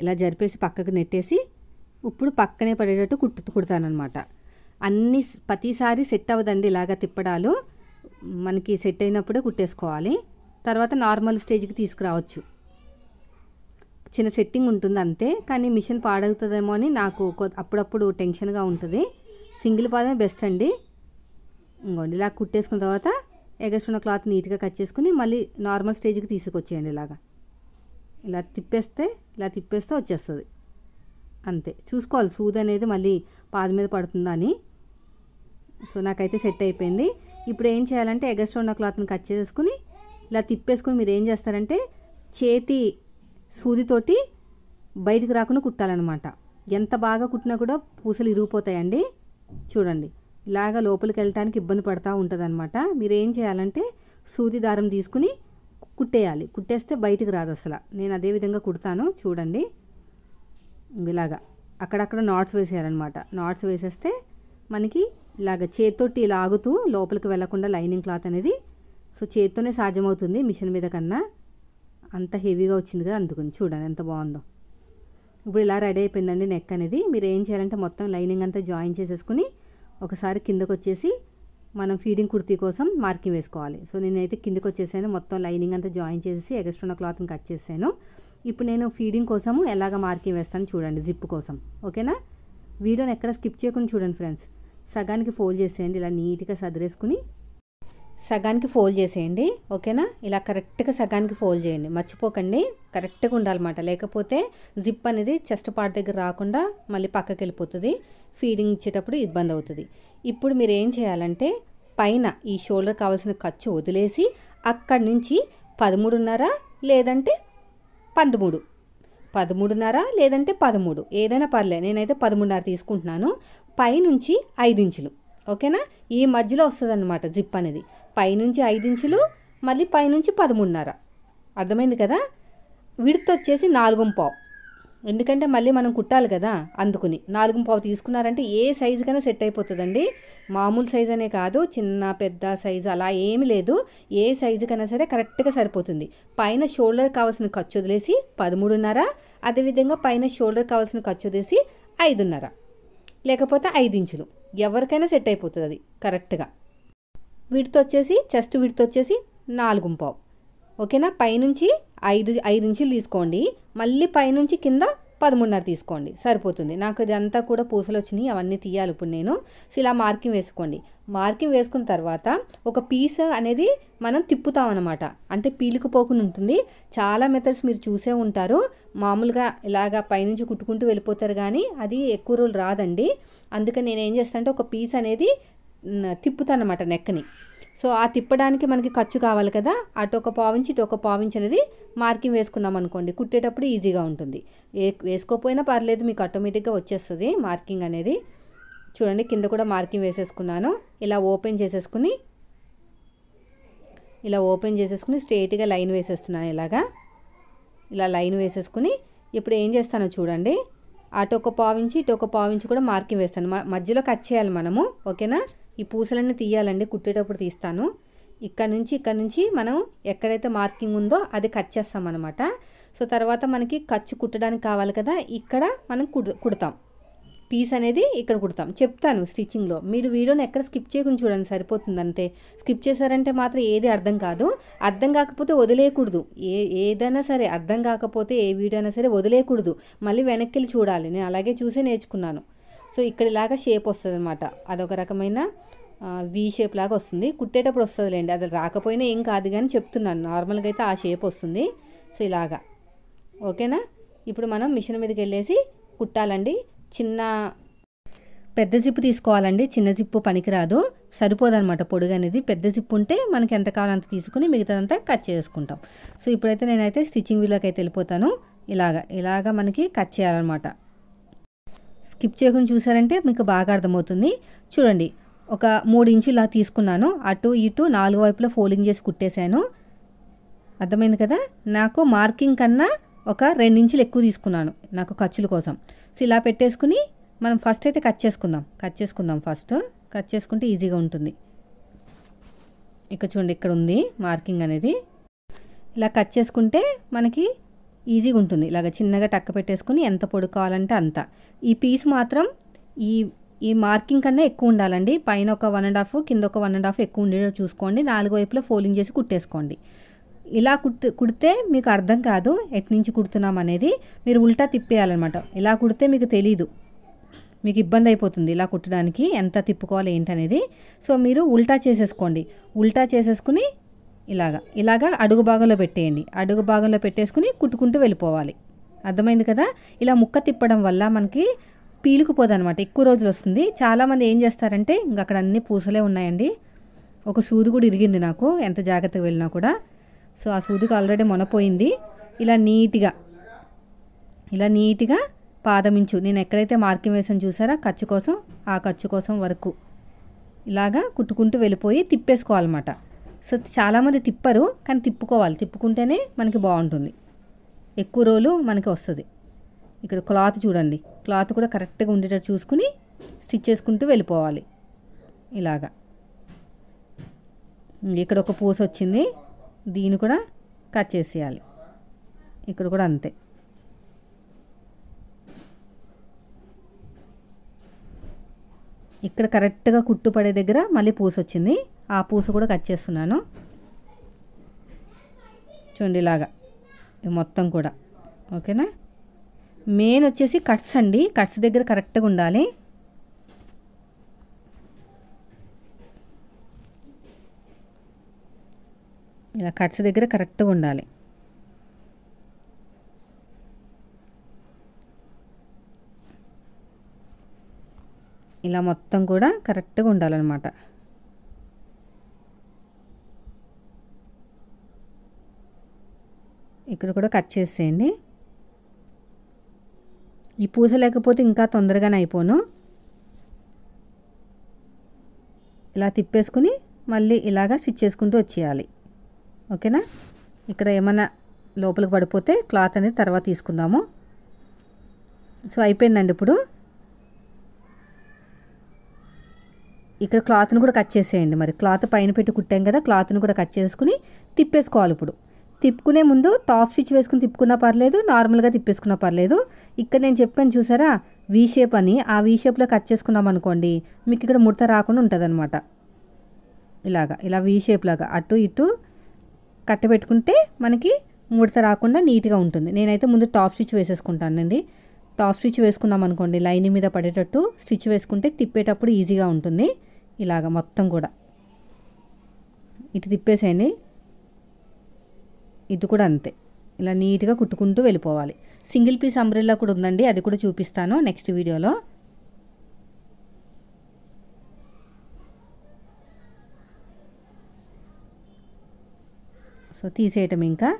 ఇలా జరిపేసి పక్కకి నెట్టేసి ఇప్పుడు పక్కనే పడేటట్టు కుడతానమాట. అన్ని ప్రతిసారి సెట్ అవ్వదండి ఇలాగ తిప్పడాలు, మనకి సెట్ అయినప్పుడే కుట్టేసుకోవాలి. తర్వాత నార్మల్ స్టేజ్కి తీసుకురావచ్చు. చిన్న సెట్టింగ్ ఉంటుంది అంతే, కానీ మిషన్ పాడవుతుందేమో అని నాకు అప్పుడప్పుడు టెన్షన్గా ఉంటుంది. సింగిల్ పాదమే బెస్ట్ అండి. ఇంకోండి ఇలా కుట్టేసుకున్న తర్వాత ఎగస్ట్రా క్లాత్ నీట్గా కట్ చేసుకుని మళ్ళీ నార్మల్ స్టేజ్కి తీసుకొచ్చేయండి. ఇలా తిప్పేస్తే వచ్చేస్తుంది అంతే. చూసుకోవాలి సూది అనేది మళ్ళీ పాద మీద పడుతుందా అని. సో నాకైతే సెట్ అయిపోయింది. ఇప్పుడు ఏం చేయాలంటే ఎగస్ట్రా ఉన్న క్లాత్ని కట్ చేసుకుని ఇలా తిప్పేసుకుని మీరు ఏం చేస్తారంటే చేతి సూదితోటి బయటికి రాకుండా కుట్టాలన్నమాట. ఎంత బాగా కుట్టినా కూడా పూసలు ఇరిగిపోతాయండి. చూడండి, ఇలాగ లోపలికి వెళ్ళటానికి ఇబ్బంది పడుతూ ఉంటుంది అనమాట. మీరు ఏం చేయాలంటే సూది దారం తీసుకుని కుట్టేయాలి. కుట్టేస్తే బయటికి రాదు అసలు. నేను అదే విధంగా కుడతాను చూడండి. ఇలాగా అక్కడక్కడ నాట్స్ వేసేయాలన్నమాట. నాట్స్ వేసేస్తే మనకి ఇలాగ చేతితోటి ఇలా ఆగుతూ లోపలికి వెళ్లకుండా లైనింగ్ క్లాత్ అనేది సో చేతితోనే సాధ్యమవుతుంది మిషన్ మీద కన్నా. అంత హెవీగా వచ్చింది కదా, అందుకని చూడండి ఎంత బాగుందో. ఇప్పుడు ఇలా రెడీ అయిపోయిందండి నెక్ అనేది. మీరు ఏం చేయాలంటే మొత్తం లైనింగ్ అంతా జాయిన్ చేసేసుకుని ఒకసారి కిందకు వచ్చేసి మనం ఫీడింగ్ కుర్తీ కోసం మార్కింగ్ వేసుకోవాలి. సో నేనైతే కిందకు వచ్చేసాను, మొత్తం లైనింగ్ అంతా జాయిన్ చేసి ఎగస్ట్రా ఉన్న క్లాత్ని కట్ చేసాను. ఇప్పుడు నేను ఫీడింగ్ కోసము ఎలాగ మార్కింగ్ వేస్తాను చూడండి, జిప్ కోసం, ఓకేనా? వీడియోని ఎక్కడ స్కిప్ చేయకుండా చూడండి ఫ్రెండ్స్. సగానికి ఫోల్డ్ చేసేయండి, ఇలా నీట్గా సదిరేసుకుని సగానికి ఫోల్డ్ చేసేయండి, ఓకేనా. ఇలా కరెక్ట్గా సగానికి ఫోల్డ్ చేయండి, మర్చిపోకండి. కరెక్ట్గా ఉండాలన్నమాట, లేకపోతే జిప్ అనేది చెస్ట్ పార్ట్ దగ్గర రాకుండా మళ్ళీ పక్కకి వెళ్ళిపోతుంది. ఫీడింగ్ ఇచ్చేటప్పుడు ఇబ్బంది అవుతుంది. ఇప్పుడు మీరు ఏం చేయాలంటే పైన ఈ షోల్డర్ కావాల్సిన ఖర్చు వదిలేసి అక్కడి నుంచి 13.5 లేదంటే 13, 13.5 లేదంటే 13 ఏదైనా పర్లేదు. నేనైతే 13.5 తీసుకుంటున్నాను. పైనుంచి 5 ఇంచులు, ఓకేనా. ఈ మధ్యలో వస్తుంది అన్నమాట జిప్ అనేది. పైనుంచి 5 ఇంచులు, మళ్ళీ పైనుంచి 13.5. అర్థమైంది కదా. విడ్త్ వచ్చేసి 4.5, ఎందుకంటే మళ్ళీ మనం కుట్టాలి కదా, అందుకుని 4.5 తీసుకున్నారంటే ఏ సైజుకైనా సెట్ అయిపోతుందండి. మామూలు సైజు అనే కాదు, చిన్న పెద్ద సైజు అలా ఏమి లేదు, ఏ సైజుకైనా సరే కరెక్ట్గా సరిపోతుంది. పైన షోల్డర్ కావాల్సిన ఖర్చు వదిలేసి 13.5, అదేవిధంగా పైన షోల్డర్ కావాల్సిన ఖర్చు వదిలేసి 5.5 లేకపోతే 5 ఇంచులు, ఎవరికైనా సెట్ అయిపోతుంది అది కరెక్ట్గా. విడ్త్ వచ్చేసి చెస్ట్ విడ్త్ వచ్చేసి 4.5, ఓకేనా. పైనుంచి 5 ఇంచులు తీసుకోండి, మళ్ళీ పైనుంచి కింద 13.5 తీసుకోండి, సరిపోతుంది. నాకు ఇదంతా కూడా పూసలు వచ్చినాయి, అవన్నీ తీయాలి ఇప్పుడు నేను. సో ఇలా మార్కింగ్ వేసుకోండి. మార్కింగ్ వేసుకున్న తర్వాత ఒక పీస్ అనేది మనం తిప్పుతాం అనమాట, అంటే పీలుకుపోకుండా ఉంటుంది. చాలా మెథడ్స్ మీరు చూసే ఉంటారు, మామూలుగా ఇలాగా పైనుంచి కుట్టుకుంటూ వెళ్ళిపోతారు, కానీ అది ఎక్కువ రోజులు రాదండి. అందుకని నేను ఏం చేస్తాను అంటే ఒక పీస్ అనేది తిప్పుతాను అనమాట నెక్ని. సో ఆ తిప్పడానికి మనకి ఖర్చు కావాలి కదా, అటు ఒక పావించి ఇటు ఒక పావించి అనేది మార్కింగ్ వేసుకున్నాం అనుకోండి, కుట్టేటప్పుడు ఈజీగా ఉంటుంది. వేసుకోకపోయినా పర్లేదు, మీకు ఆటోమేటిక్గా వచ్చేస్తుంది మార్కింగ్ అనేది. చూడండి కింద కూడా మార్కింగ్ వేసేసుకున్నాను. ఇలా ఓపెన్ చేసేసుకుని స్ట్రైట్గా లైన్ వేసేస్తున్నాను. ఇలా లైన్ వేసేసుకుని ఇప్పుడు ఏం చేస్తానో చూడండి, అటు ఒక పావించి ఇటు ఒక పావించి కూడా మార్కింగ్ వేస్తాను. మధ్యలో కట్ చేయాలి మనము, ఓకేనా. ఈ పూసలన్నీ తీయాలండి, కుట్టేటప్పుడు తీస్తాను. ఇక్కడ నుంచి మనం ఎక్కడైతే మార్కింగ్ ఉందో అది కట్ చేస్తాం అనమాట. సో తర్వాత మనకి ఖర్చు కుట్టడానికి కావాలి కదా, ఇక్కడ మనం కుడతాం. పీస్ అనేది ఇక్కడ కుడతాం. చెప్తాను స్టిచ్చింగ్లో, మీరు వీడియోని ఎక్కడ స్కిప్ చేయకుండా చూడండి, సరిపోతుంది అంతే. స్కిప్ చేశారంటే మాత్రం ఏది అర్థం కాదు. అర్థం కాకపోతే వదిలేయకూడదు, ఏదైనా సరే అర్థం కాకపోతే ఏ వీడియో అయినా సరే వదిలేయకూడదు, మళ్ళీ వెనక్కి వెళ్ళి చూడాలి. నేను అలాగే చూసే నేర్చుకున్నాను. సో ఇక్కడ ఇలాగా షేప్ వస్తుంది అనమాట, అదొక రకమైన వి షేప్ లాగా వస్తుంది. కుట్టేటప్పుడు వస్తుందిలేండి, అది రాకపోయినా ఏం కాదు, కానీ చెప్తున్నాను నార్మల్గా అయితే ఆ షేప్ వస్తుంది. సో ఇలాగా, ఓకేనా. ఇప్పుడు మనం మిషన్ మీదకి వెళ్ళేసి కుట్టాలండి. పెద్ద జిప్పు తీసుకోవాలండి, చిన్న జిప్పు పనికిరాదు, సరిపోదన్నమాట పొడుగు అనేది. పెద్ద జిప్పు ఉంటే మనకి ఎంత కావాలంత తీసుకుని మిగతాదంతా కట్ చేసుకుంటాం. సో ఇప్పుడైతే నేనైతే స్టిచ్చింగ్ వీల్లోకి అయితే వెళ్ళిపోతాను. ఇలాగా మనకి కట్ చేయాలన్నమాట. స్కిప్ చేయకుండా చూసారంటే మీకు బాగా అర్థమవుతుంది. చూడండి, ఒక 3 ఇంచులు ఇలా తీసుకున్నాను, అటు ఇటు 4 వైపులా ఫోల్డింగ్ చేసి కుట్టేశాను. అర్థమైంది కదా. నాకు మార్కింగ్ కన్నా ఒక 2 ఇంచులు ఎక్కువ తీసుకున్నాను నాకు ఖర్చుల కోసం. సో ఇలా పెట్టేసుకుని మనం ఫస్ట్ అయితే కట్ చేసుకుందాం. ఫస్ట్ కట్ చేసుకుంటే ఈజీగా ఉంటుంది. ఇక్కడ చూడండి, ఇక్కడ ఉంది మార్కింగ్ అనేది. ఇలా కట్ చేసుకుంటే మనకి ఈజీగా ఉంటుంది. ఇలాగ చిన్నగా టక్క పెట్టేసుకుని ఎంత పొడుగు కావాలంటే అంత. ఈ పీస్ మాత్రం ఈ మార్కింగ్ కన్నా ఎక్కువ ఉండాలండి. పైన ఒక 1.5, కింద ఒక 1.5 ఎక్కువ ఉండేటట్టు చూసుకోండి. 4 వైపులా ఫోల్డింగ్ చేసి కుట్టేసుకోండి. ఇలా కుడితే మీకు అర్థం కాదు ఎటు నుంచి కుడుతున్నాం అనేది. మీరు ఉల్టా తిప్పేయాలన్నమాట. ఇలా కుడితే మీకు తెలీదు, మీకు ఇబ్బంది అయిపోతుంది ఇలా కుట్టడానికి, ఎంత తిప్పుకోవాలి ఏంటనేది. సో మీరు ఉల్టా చేసేసుకోండి. ఉల్టా చేసేసుకుని ఇలాగా అడుగు భాగంలో పెట్టేయండి. అడుగు భాగంలో పెట్టేసుకుని కుట్టుకుంటూ వెళ్ళిపోవాలి. అర్థమైంది కదా. ఇలా ముక్క తిప్పడం వల్ల మనకి పీలుకుపోదన్నమాట, ఎక్కువ రోజులు వస్తుంది. చాలామంది ఏం చేస్తారంటే ఇంక అక్కడ అన్ని పూసలే ఉన్నాయండి. ఒక సూది కూడా ఇరిగింది నాకు, ఎంత జాగ్రత్తగా వెళ్ళినా కూడా. సో ఆ సూదికి ఆల్రెడీ మొనపోయింది. ఇలా నీట్గా పాదమించు, నేను ఎక్కడైతే మార్కింగ్ వేసాను చూసారా ఖర్చు కోసం, ఆ ఖర్చు కోసం వరకు ఇలాగా కుట్టుకుంటూ వెళ్ళిపోయి తిప్పేసుకోవాలన్నమాట. సో చాలామంది తిప్పరు, కానీ తిప్పుకోవాలి, తిప్పుకుంటేనే మనకి బాగుంటుంది, ఎక్కువ రోజులు మనకి వస్తుంది. ఇక్కడ క్లాత్ చూడండి, క్లాత్ కూడా కరెక్ట్గా ఉండేటట్టు చూసుకుని స్టిచ్ చేసుకుంటూ వెళ్ళిపోవాలి. ఇలాగా ఇక్కడ ఒక పూస వచ్చింది, దీన్ని కూడా కట్ చేసేయాలి. ఇక్కడ కూడా అంతే. ఇక్కడ కరెక్ట్గా కుట్టు పడే దగ్గర మళ్ళీ పూస వచ్చింది, ఆ పూస కూడా కట్ చేస్తున్నాను. చూడండి ఇలాగా మొత్తం కూడా, ఓకేనా. మెయిన్ వచ్చేసి కట్స్ అండి, కట్స్ దగ్గర కరెక్ట్గా ఉండాలి. ఇలా కట్స్ దగ్గర కరెక్ట్గా ఉండాలి. ఇలా మొత్తం కూడా కరెక్ట్గా ఉండాలన్నమాట. ఇక్కడ కూడా కట్ చేసేయండి. ఈ పూస లేకపోతే ఇంకా తొందరగానే అయిపోను. ఇలా తిప్పేసుకుని మళ్ళీ ఇలాగా స్టిచ్ చేసుకుంటూ వచ్చేయాలి. ఓకేనా? ఇక్కడ ఏమైనా లోపలికి పడిపోతే క్లాత్ అనేది తర్వాత తీసుకుందాము. సో అయిపోయిందండి. ఇప్పుడు ఇక్కడ క్లాత్ని కూడా కట్ చేసేయండి. మరి క్లాత్ పైన పెట్టి కుట్టాం కదా, క్లాత్ని కూడా కట్ చేసుకుని తిప్పేసుకోవాలి. ఇప్పుడు తిప్పుకునే ముందు టాప్ స్టిచ్ వేసుకుని తిప్పుకున్నా పర్లేదు, నార్మల్గా తిప్పేసుకున్నా పర్లేదు. ఇక్కడ నేను చెప్పాను చూసారా వీ షేప్ అని, ఆ వీ షేప్లో కట్ చేసుకున్నాం అనుకోండి మీకు ఇక్కడ ముడత రాకుండా ఉంటుంది అనమాట. ఇలా వీ షేప్ లాగా అటు ఇటు కట్టబెట్టుకుంటే మనకి ముడత రాకుండా నీట్గా ఉంటుంది. నేనైతే ముందు టాప్ స్టిచ్ వేసేసుకుంటానండి. టాప్ స్టిచ్ వేసుకున్నాం అనుకోండి లైనింగ్ మీద పడేటట్టు స్టిచ్ వేసుకుంటే తిప్పేటప్పుడు ఈజీగా ఉంటుంది. ఇలాగ మొత్తం కూడా ఇటు తిప్పేసేయండి. ఇటు కూడా అంతే, ఇలా నీట్గా కుట్టుకుంటూ వెళ్ళిపోవాలి. సింగిల్ పీస్ అంబ్రెల్లా కూడా ఉందండి, అది కూడా చూపిస్తాను నెక్స్ట్ వీడియోలో. సో తీసేయటం ఇంకా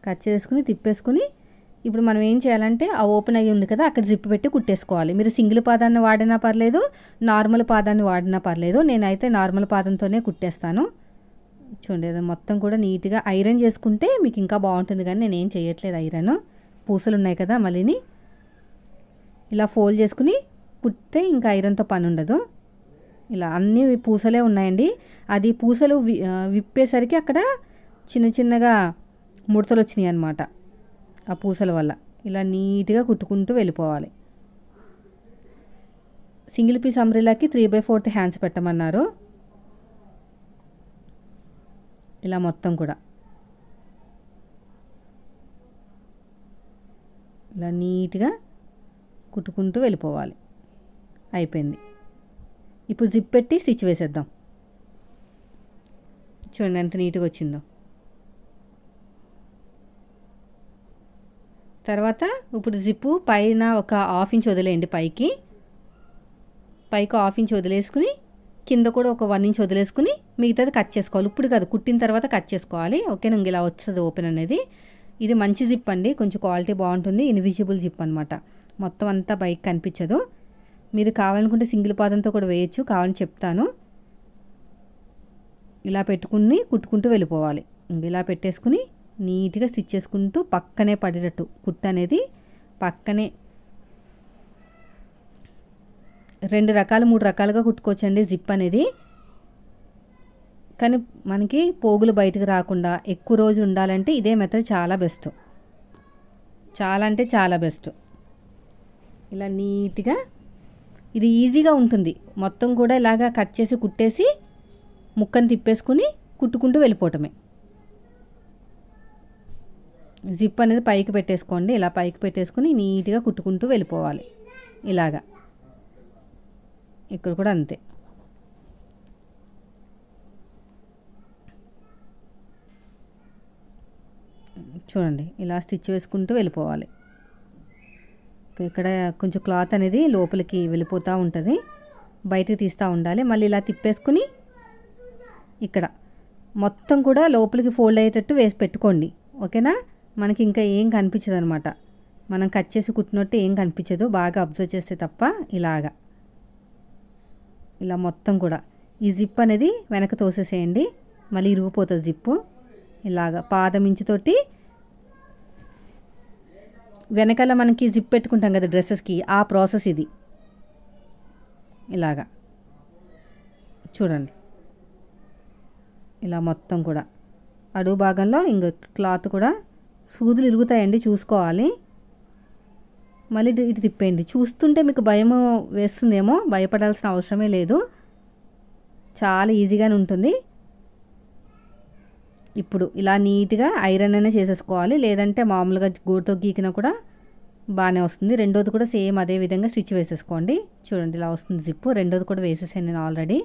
కట్ చేసుకుని తిప్పేసుకుని ఇప్పుడు మనం ఏం చేయాలంటే ఆ ఓపెన్ అయ్యి ఉంది కదా అక్కడ జిప్ పెట్టి కుట్టేసుకోవాలి. మీరు సింగిల్ పాదాన్ని వాడినా పర్లేదు, నార్మల్ పాదాన్ని వాడినా పర్లేదు. నేనైతే నార్మల్ పాదంతోనే కుట్టేస్తాను. చూడండి అది మొత్తం కూడా నీట్గా ఐరన్ చేసుకుంటే మీకు ఇంకా బాగుంటుంది, కానీ నేనేం చేయట్లేదు. ఐరన్ పూసలు ఉన్నాయి కదా, మళ్ళీని ఇలా ఫోల్డ్ చేసుకుని కుట్టే ఇంకా ఐరన్తో పని ఉండదు. ఇలా అన్నీ పూసలే ఉన్నాయండి. అది పూసలు విప్పేసరికి అక్కడ చిన్న చిన్నగా ముడతలు వచ్చినాయి అన్నమాట ఆ పూసల వల్ల. ఇలా నీట్గా కుట్టుకుంటూ వెళ్ళిపోవాలి. సింగిల్ పీస్ అంబ్రెల్లాకి 3/4 హ్యాండ్స్ పెట్టమన్నారు. ఇలా మొత్తం కూడా ఇలా నీట్గా కుట్టుకుంటూ వెళ్ళిపోవాలి. అయిపోయింది. ఇప్పుడు జిప్ పెట్టి స్టిచ్ వేసేద్దాం. చూడండి ఎంత నీట్గా వచ్చిందో. తర్వాత ఇప్పుడు జిప్పు పైన ఒక 1/2 ఇంచ్ వదిలేయండి. పైకి 1/2 ఇంచ్ వదిలేసుకుని కింద కూడా ఒక 1 ఇంచ్ వదిలేసుకుని మిగతాది కట్ చేసుకోవాలి. ఇప్పుడు కాదు, కుట్టిన తర్వాత కట్ చేసుకోవాలి. ఓకే, ఇంక ఇలా వస్తుంది ఓపెన్ అనేది. ఇది మంచి జిప్ అండి, కొంచెం క్వాలిటీ బాగుంటుంది. ఇన్విజిబుల్ జిప్ అనమాట, మొత్తం అంతా బైక్ కనిపించదు. మీరు కావాలనుకుంటే సింగిల్ పాదంతో కూడా వేయచ్చు, కావాలని చెప్తాను. ఇలా పెట్టుకుని కుట్టుకుంటూ వెళ్ళిపోవాలి. ఇలా పెట్టేసుకుని నీట్గా స్టిచ్ చేసుకుంటూ పక్కనే పడేటట్టు కుట్టు అనేది పక్కనే 2 రకాలు 3 రకాలుగా కుట్టుకోవచ్చండి జిప్ అనేది. కానీ మనకి పోగులు బయటకు రాకుండా ఎక్కువ రోజు ఉండాలంటే ఇదే మెథడ్ చాలా బెస్ట్, చాలా అంటే చాలా బెస్ట్. ఇలా నీట్గా ఇది ఈజీగా ఉంటుంది. మొత్తం కూడా ఇలాగా కట్ చేసి కుట్టేసి ముక్కను తిప్పేసుకుని కుట్టుకుంటూ వెళ్ళిపోవటమే. జిప్ అనేది పైకి పెట్టేసుకోండి. ఇలా పైకి పెట్టేసుకుని నీట్గా కుట్టుకుంటూ వెళ్ళిపోవాలి. ఇలాగా ఇక్కడ కూడా అంతే. చూడండి ఇలా స్టిచ్ వేసుకుంటూ వెళ్ళిపోవాలి. ఇక్కడ కొంచెం క్లాత్ అనేది లోపలికి వెళ్ళిపోతూ ఉంటుంది, బయటకు తీస్తూ ఉండాలి. మళ్ళీ ఇలా తిప్పేసుకుని ఇక్కడ మొత్తం కూడా లోపలికి ఫోల్డ్ అయ్యేటట్టు వేసి పెట్టుకోండి. ఓకేనా? మనకి ఇంకా ఏం కనిపించదు అనమాట, మనం కట్ చేసి కుట్టినట్టు ఏం కనిపించదు, బాగా అబ్జర్వ్ చేస్తే తప్ప. ఇలాగా ఇలా మొత్తం కూడా ఈ జిప్ అనేది వెనక తోసేసేయండి, మళ్ళీ ఇరిగిపోతుంది జిప్పు. ఇలాగా పాదం ఇంచుతోటి వెనకాల మనకి జిప్ పెట్టుకుంటాం కదా డ్రెస్సెస్కి, ఆ ప్రాసెస్ ఇది. ఇలాగా చూడండి, ఇలా మొత్తం కూడా అడుగు భాగంలో ఇంక క్లాత్ కూడా సూదులు ఇరుగుతాయండి, చూసుకోవాలి. మళ్ళీ ఇటు తిప్పేయండి. చూస్తుంటే మీకు భయం వేస్తుందేమో, భయపడాల్సిన అవసరమే లేదు, చాలా ఈజీగానే ఉంటుంది. ఇప్పుడు ఇలా నీట్గా ఐరన్ అనే చేసేసుకోవాలి, లేదంటే మామూలుగా గోటుతో గీకినా కూడా బాగానే వస్తుంది. రెండోది కూడా సేమ్ అదే విధంగా స్టిచ్ వేసేసుకోండి. చూడండి ఇలా వస్తుంది జిప్పు. రెండోది కూడా వేసేసాను నేను ఆల్రెడీ.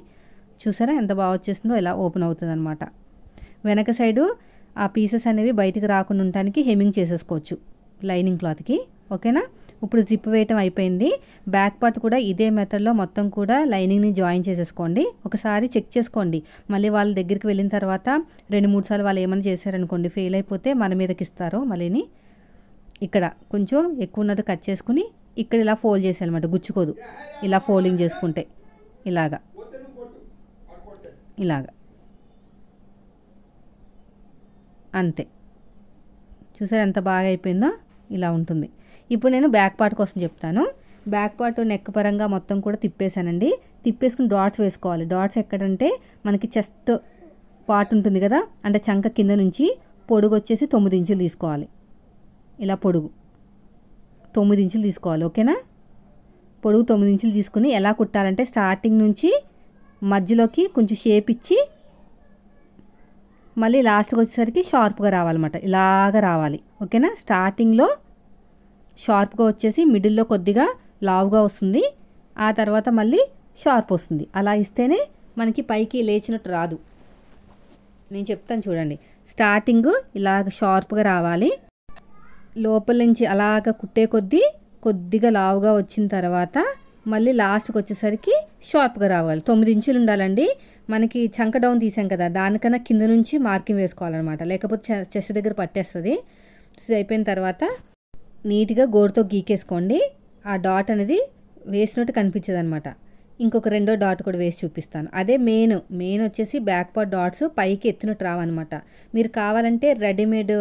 చూసారా ఎంత బాగా వచ్చేసిందో, ఇలా ఓపెన్ అవుతుంది అనమాట. వెనక సైడు ఆ పీసెస్ అనేవి బయటికి రాకుండా ఉండటానికి హెమ్మింగ్ చేసేసుకోవచ్చు లైనింగ్ క్లాత్కి. ఓకేనా. ఇప్పుడు జిప్ వేయటం అయిపోయింది. బ్యాక్ పార్ట్ కూడా ఇదే మెథడ్లో మొత్తం కూడా లైనింగ్ని జాయిన్ చేసేసుకోండి. ఒకసారి చెక్ చేసుకోండి. మళ్ళీ వాళ్ళ దగ్గరికి వెళ్ళిన తర్వాత 2-3 సార్లు వాళ్ళు ఏమైనా చేశారనుకోండి, ఫెయిల్ అయిపోతే మన మీదకి ఇస్తారు మళ్ళీని. ఇక్కడ కొంచెం ఎక్కువ ఉన్నది కట్ చేసుకుని ఇక్కడ ఇలా ఫోల్డ్ చేసేయాలన్నమాట, గుచ్చుకోదు. ఇలా ఫోల్డింగ్ చేసుకుంటే ఇలాగా ఇలాగా అంతే. చూసారు ఎంత బాగా అయిపోయిందో. ఇలా ఉంటుంది. ఇప్పుడు నేను బ్యాక్ పార్ట్ కోసం చెప్తాను. బ్యాక్ పార్ట్ నెక్ పరంగా మొత్తం కూడా తిప్పేశానండి. తిప్పేసుకుని డాట్స్ వేసుకోవాలి. డాట్స్ ఎక్కడంటే మనకి చెస్ట్ పార్ట్ ఉంటుంది కదా, అంటే చంక కింద నుంచి పొడుగు వచ్చేసి 9 ఇంచులు తీసుకోవాలి. ఇలా పొడుగు 9 ఇంచులు తీసుకోవాలి. ఓకేనా. పొడుగు 9 ఇంచులు తీసుకుని ఎలా కుట్టాలంటే స్టార్టింగ్ నుంచి మధ్యలోకి కొంచెం షేప్ ఇచ్చి మళ్ళీ లాస్ట్కి వచ్చేసరికి షార్ప్గా రావాలన్నమాట. ఇలాగా రావాలి. ఓకేనా. స్టార్టింగ్లో షార్ప్గా వచ్చేసి మిడిల్లో కొద్దిగా లావుగా వస్తుంది. ఆ తర్వాత మళ్ళీ షార్ప్ వస్తుంది. అలా ఇస్తేనే మనకి పైకి లేచినట్టు రాదు. నేను చెప్తాను చూడండి. స్టార్టింగ్ ఇలాగ షార్ప్గా రావాలి. లోపల నుంచి అలాగ కుట్టే కొద్దిగా లావుగా వచ్చిన తర్వాత మళ్ళీ లాస్ట్కి వచ్చేసరికి షార్ప్గా రావాలి. 9 ఇంచులు ఉండాలండి. మనకి చంక డౌన్ తీసాం కదా, దానికన్నా కింద నుంచి మార్కింగ్ వేసుకోవాలన్నమాట, లేకపోతే చెస్ట్ దగ్గర పట్టేస్తుంది. ఇది అయిపోయిన తర్వాత నీట్గా గోరుతో గీకేసుకోండి. ఆ డాట్ అనేది వేసినట్టు కనిపించదు అనమాట. ఇంకొక రెండో డాట్ కూడా వేసి చూపిస్తాను. అదే మెయిన్ వచ్చేసి బ్యాక్ పార్ట్ డాట్స్ పైకి ఎత్తినట్టు రావన్నమాట. మీరు కావాలంటే రెడీమేడ్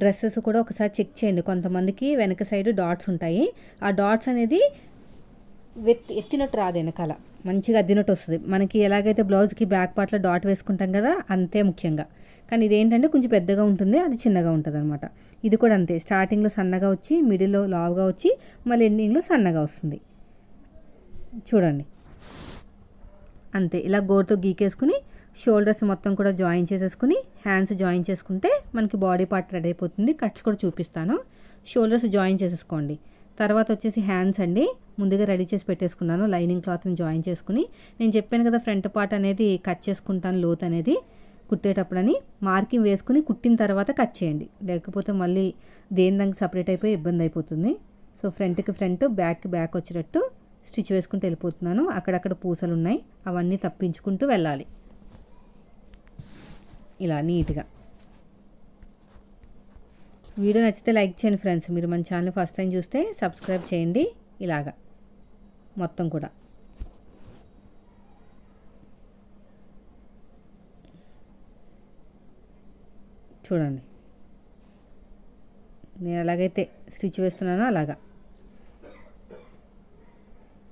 డ్రెస్సెస్ కూడా ఒకసారి చెక్ చేయండి. కొంతమందికి వెనక సైడ్ డాట్స్ ఉంటాయి. ఆ డాట్స్ అనేది ఎత్తినట్టు రాదు, వెనకాల మంచిగా అద్దినట్టు వస్తుంది. మనకి ఎలాగైతే బ్లౌజ్కి బ్యాక్ పార్ట్లో డాట్ వేసుకుంటాం కదా, అంతే ముఖ్యంగా. కానీ ఇదేంటంటే కొంచెం పెద్దగా ఉంటుంది, అది చిన్నగా ఉంటుంది అనమాట. ఇది కూడా అంతే. స్టార్టింగ్లో సన్నగా వచ్చి మిడిల్లో లావుగా వచ్చి మళ్ళీ ఎండింగ్లో సన్నగా వస్తుంది. చూడండి అంతే. ఇలా గోరుతో గీకేసుకుని షోల్డర్స్ మొత్తం కూడా జాయిన్ చేసేసుకుని హ్యాండ్స్ జాయిన్ చేసుకుంటే మనకి బాడీ పార్ట్ రెడీ అయిపోతుంది. కట్స్ కూడా చూపిస్తాను. షోల్డర్స్ జాయిన్ చేసేసుకోండి. తర్వాత వచ్చేసి హ్యాండ్స్ అండి ముందుగా రెడీ చేసి పెట్టేసుకున్నాను. లైనింగ్ క్లాత్ని జాయిన్ చేసుకుని నేను చెప్పాను కదా ఫ్రంట్ పార్ట్ అనేది కట్ చేసుకుంటాను లోత్ అనేది కుట్టేటప్పుడని. మార్కింగ్ వేసుకుని కుట్టిన తర్వాత కట్ చేయండి, లేకపోతే మళ్ళీ దేని దానికి సపరేట్ అయిపోయి ఇబ్బంది అయిపోతుంది. సో ఫ్రంట్కి ఫ్రంట్, బ్యాక్కి బ్యాక్ వచ్చేటట్టు స్టిచ్ వేసుకుంటూ వెళ్ళిపోతున్నాను. అక్కడక్కడ పూసలు ఉన్నాయి, అవన్నీ తప్పించుకుంటూ వెళ్ళాలి ఇలా నీట్గా. వీడియో నచ్చితే లైక్ చేయండి ఫ్రెండ్స్. మీరు మన ఛానల్ ఫస్ట్ టైం చూస్తే సబ్స్క్రైబ్ చేయండి. ఇలాగా మొత్తం కూడా చూడండి. నేను ఎలాగైతే స్టిచ్ వేస్తున్నానో అలాగా.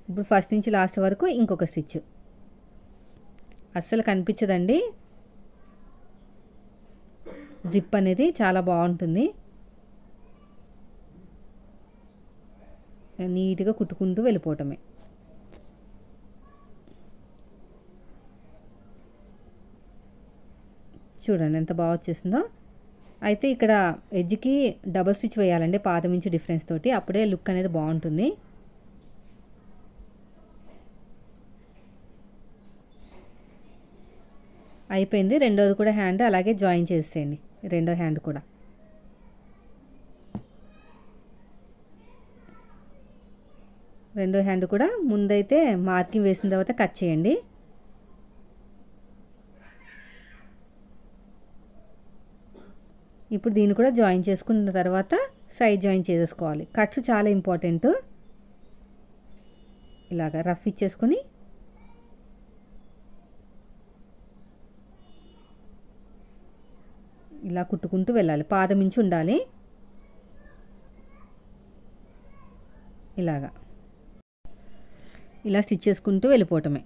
ఇప్పుడు ఫస్ట్ నుంచి లాస్ట్ వరకు ఇంకొక స్టిచ్. అస్సలు కనిపించదండి. జిప్ అనేది చాలా బాగుంటుంది. నీట్గా కుట్టుకుంటూ వెళ్ళిపోవటమే. చూడండి ఎంత బాగా వచ్చేసిందో. అయితే ఇక్కడ ఎడ్జ్కి డబల్ స్టిచ్ వేయాలండి, పాదం ఇంచు డిఫరెన్స్ తోటి. అప్పుడే లుక్ అనేది బాగుంటుంది. అయిపోయింది. రెండోది కూడా హ్యాండ్ అలాగే జాయిన్ చేసేయండి. రెండో హ్యాండ్ కూడా ముందైతే మార్కింగ్ వేసిన తర్వాత కట్ చేయండి. ఇప్పుడు దీన్ని కూడా జాయిన్ చేసుకున్న తర్వాత సైడ్ జాయిన్ చేసేసుకోవాలి. కట్స్ చాలా ఇంపార్టెంట్. ఇలాగా రఫ్ ఇచ్చేసుకొని ఇలా కుట్టుకుంటూ వెళ్ళాలి. పాదం ఇంచు ఉండాలి. ఇలాగా ఇలా స్టిచ్ చేసుకుంటూ వెళ్ళిపోవటమే.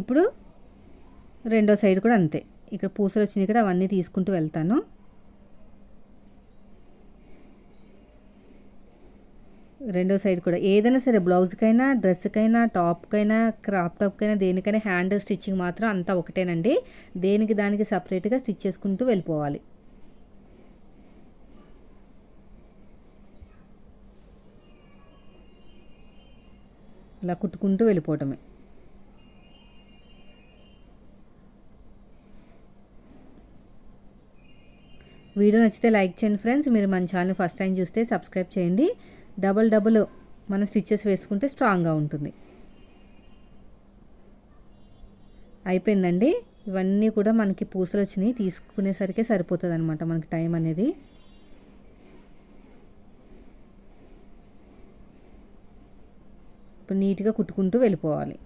ఇప్పుడు రెండో సైడ్ కూడా అంతే. ఇక్కడ పూసలు వచ్చినాయి కదా, అవన్నీ తీసుకుంటూ వెళ్తాను. రెండో సైడ్ కూడా ఏదైనా సరే బ్లౌజ్కైనా, డ్రెస్కైనా, టాప్కైనా, క్రాప్ టాప్కైనా, దేనికైనా హ్యాండ్ స్టిచ్చింగ్ మాత్రం అంతా ఒకటేనండి. దేనికి దానికి సపరేట్గా స్టిచ్ చేసుకుంటూ వెళ్ళిపోవాలి. ఇలా కుట్టుకుంటూ వెళ్ళిపోవటమే. వీడియో నచ్చితే లైక్ చేయండి ఫ్రెండ్స్. మీరు మన ఛానల్ ఫస్ట్ టైం చూస్తే సబ్స్క్రైబ్ చేయండి. డబుల్ మన స్టిచ్చెస్ వేసుకుంటే స్ట్రాంగ్గా ఉంటుంది. అయిపోయిందండి. ఇవన్నీ కూడా మనకి పూసలు వచ్చినాయి, తీసుకునేసరికి సరిపోతుంది అనమాట మనకి టైం అనేది. ఇప్పుడు నీట్గా కుట్టుకుంటూ వెళ్ళిపోవాలి.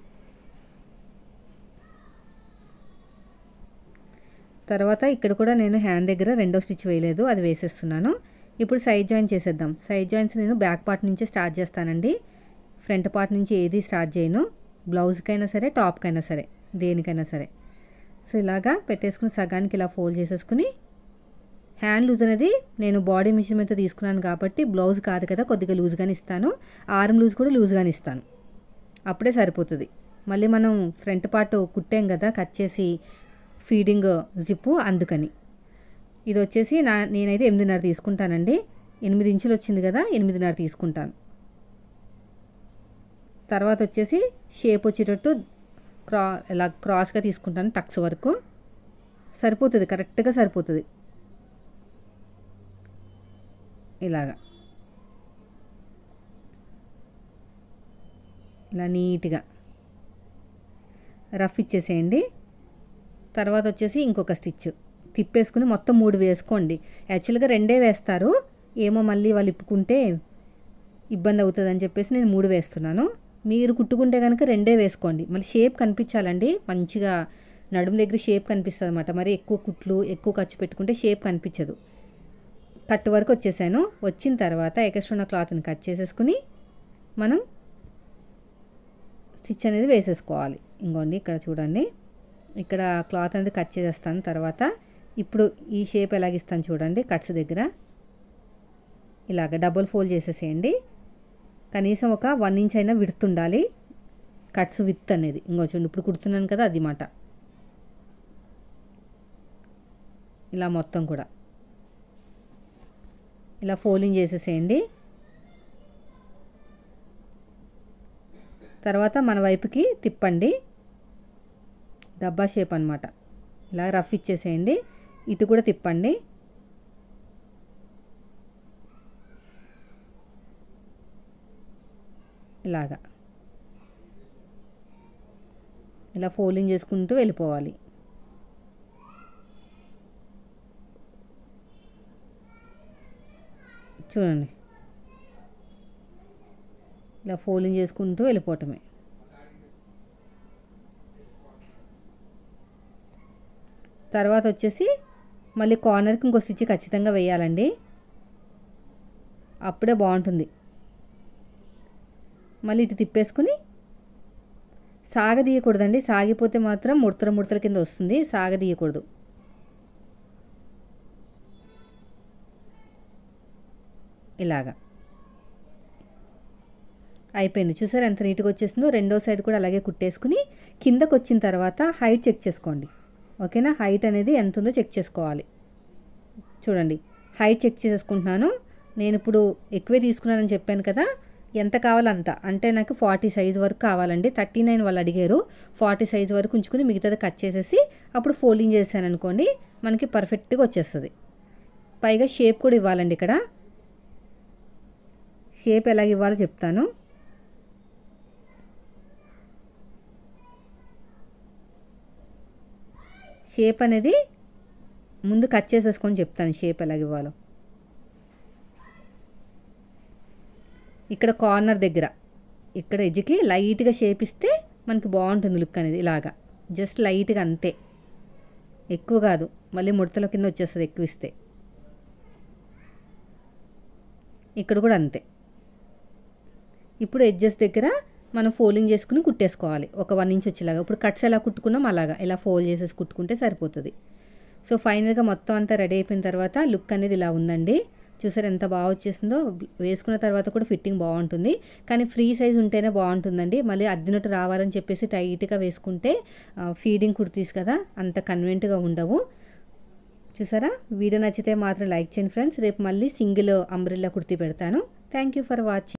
తర్వాత ఇక్కడ కూడా నేను హ్యాండ్ దగ్గర రెండో స్టిచ్ వేయలేదు, అది వేసేస్తున్నాను. ఇప్పుడు సైడ్ జాయిన్ చేసేద్దాం. సైడ్ జాయిన్స్ నేను బ్యాక్ పార్ట్ నుంచే స్టార్ట్ చేస్తానండి. ఫ్రంట్ పార్ట్ నుంచి ఏది స్టార్ట్ చేయను. బ్లౌజ్కైనా సరే, టాప్కైనా సరే, దేనికైనా సరే. సో ఇలాగా పెట్టేసుకుని సగానికి ఇలా ఫోల్డ్ చేసేసుకుని, హ్యాండ్ లూజ్ అనేది నేను బాడీ మెజర్మెంట్తో తీసుకున్నాను కాబట్టి బ్లౌజ్ కాదు కదా, కొద్దిగా లూజ్గానే ఇస్తాను. ఆర్మ్ లూజ్ కూడా లూజ్గానే ఇస్తాను, అప్పుడే సరిపోతుంది. మళ్ళీ మనం ఫ్రంట్ పార్ట్ కుట్టాం కదా కట్ చేసి ఫీడింగ్ జిప్పు, అందుకని. ఇది వచ్చేసి నేనైతే 8.5 తీసుకుంటానండి. 8 ఇంచులు వచ్చింది కదా, 8.5 తీసుకుంటాను. తర్వాత వచ్చేసి షేప్ వచ్చేటట్టు ఇలా క్రాస్గా తీసుకుంటాను, టక్స్ వరకు సరిపోతుంది, కరెక్ట్గా సరిపోతుంది. ఇలాగా ఇలా నీట్గా రఫ్ ఇచ్చేసేయండి. తర్వాత వచ్చేసి ఇంకొక స్టిచ్ తిప్పేసుకుని మొత్తం 3 వేసుకోండి. యాక్చువల్గా 2 వేస్తారు, ఏమో మళ్ళీ వాళ్ళు ఇప్పుకుంటే ఇబ్బంది అవుతుందని చెప్పేసి నేను 3 వేస్తున్నాను. మీరు కుట్టుకుంటే కనుక 2 వేసుకోండి. మళ్ళీ షేప్ కనిపించాలండి, మంచిగా నడుము దగ్గర షేప్ కనిపిస్తుంది అనమాట. మరి ఎక్కువ కుట్లు ఎక్కువ ఖర్చు పెట్టుకుంటే షేప్ కనిపించదు. కట్ వరకు వచ్చేసాను. వచ్చిన తర్వాత ఎక్స్ట్రా ఉన్న క్లాత్ని కట్ చేసేసుకుని మనం స్టిచ్ అనేది వేసేసుకోవాలి. ఇంకోండి ఇక్కడ చూడండి, ఇక్కడ క్లాత్ అనేది కట్ చేసేస్తాను. తర్వాత ఇప్పుడు ఈ షేప్ ఎలాగిస్తాను చూడండి, కట్స్ దగ్గర ఇలాగ డబుల్ ఫోల్డ్ చేసేసేయండి. కనీసం ఒక 1 ఇంచ్ అయినా విడ్త్ ఉండాలి కట్స్ విత్ అనేది. ఇంకో చూడండి, ఇప్పుడు కుడుతున్నాను కదా, అది మాట. ఇలా మొత్తం కూడా ఇలా ఫోల్డింగ్ చేసేసేయండి. తర్వాత మన వైపుకి తిప్పండి, డబ్బా షేప్ అనమాట. ఇలా రఫ్ ఇచ్చేసేయండి. ఇటు కూడా తిప్పండి. ఇలాగా ఇలా ఫోల్డింగ్ చేసుకుంటూ వెళ్ళిపోవాలి. చూడండి, ఇలా ఫోల్డింగ్ చేసుకుంటూ వెళ్ళిపోవటమే. తర్వాత వచ్చేసి మళ్ళీ కార్నర్కి ఇంకో స్టిచ్ ఖచ్చితంగా వేయాలండి, అప్పుడే బాగుంటుంది. మళ్ళీ ఇటు తిప్పేసుకుని సాగదీయకూడదండి, సాగిపోతే మాత్రం ముడతల కింద వస్తుంది, సాగదీయకూడదు. ఇలాగా అయిపోయింది. చూసారు ఎంత నీట్గా వచ్చేసిందో. రెండో సైడ్ కూడా అలాగే కుట్టేసుకుని కిందకు వచ్చిన తర్వాత హైట్ చెక్ చేసుకోండి. ఓకేనా, హైట్ అనేది ఎంత ఉందో చెక్ చేసుకోవాలి. చూడండి, హైట్ చెక్ చేసుకుంటున్నాను. నేను ఇప్పుడు ఎక్కువే తీసుకున్నానని చెప్పాను కదా, ఎంత కావాలో అంత. అంటే నాకు 40 సైజ్ వరకు కావాలండి. 39 వాళ్ళు అడిగారు. 40 సైజ్ వరకు ఉంచుకుని మిగతాది కట్ చేసేసి అప్పుడు ఫోల్డింగ్ చేశాను అనుకోండి, మనకి పర్ఫెక్ట్గా వచ్చేస్తుంది. పైగా షేప్ కూడా ఇవ్వాలండి. ఇక్కడ షేప్ ఎలాగ ఇవ్వాలో చెప్తాను. షేప్ అనేది ముందు కట్ చేసేసుకొని చెప్తాను షేప్ ఎలాగ ఇవ్వాలో. ఇక్కడ కార్నర్ దగ్గర ఇక్కడ ఎడ్జ్కి లైట్గా షేప్ ఇస్తే మనకి బాగుంటుంది లుక్ అనేది. ఇలాగా జస్ట్ లైట్గా అంతే, ఎక్కువ కాదు, మళ్ళీ ముడతల కింద వచ్చేస్తుంది ఎక్కువ ఇస్తే. ఇక్కడ కూడా అంతే. ఇప్పుడు ఎడ్జెస్ దగ్గర మనం ఫోల్డింగ్ చేసుకుని కుట్టేసుకోవాలి, ఒక 1 ఇంచ్ వచ్చేలాగా. ఇప్పుడు కట్స్ ఎలా కుట్టుకున్నాం అలాగా ఇలా ఫోల్డ్ చేసేసి కుట్టుకుంటే సరిపోతుంది. సో ఫైనల్గా మొత్తం అంతా రెడీ అయిపోయిన తర్వాత లుక్ అనేది ఇలా ఉందండి. చూసారు ఎంత బాగా వచ్చేసిందో. వేసుకున్న తర్వాత కూడా ఫిట్టింగ్ బాగుంటుంది, కానీ ఫ్రీ సైజ్ ఉంటేనే బాగుంటుందండి. మళ్ళీ అద్దినట్టు రావాలని చెప్పేసి టైట్గా వేసుకుంటే ఫీడింగ్ కుర్తీస్ కదా, అంత కన్వీనియంట్గా ఉండవు. చూసారా, వీడియో నచ్చితే మాత్రం లైక్ చేయండి ఫ్రెండ్స్. రేపు మళ్ళీ సింగిల్ అంబ్రెల్లా కుర్తీ పెడతాను. Thank you for watching.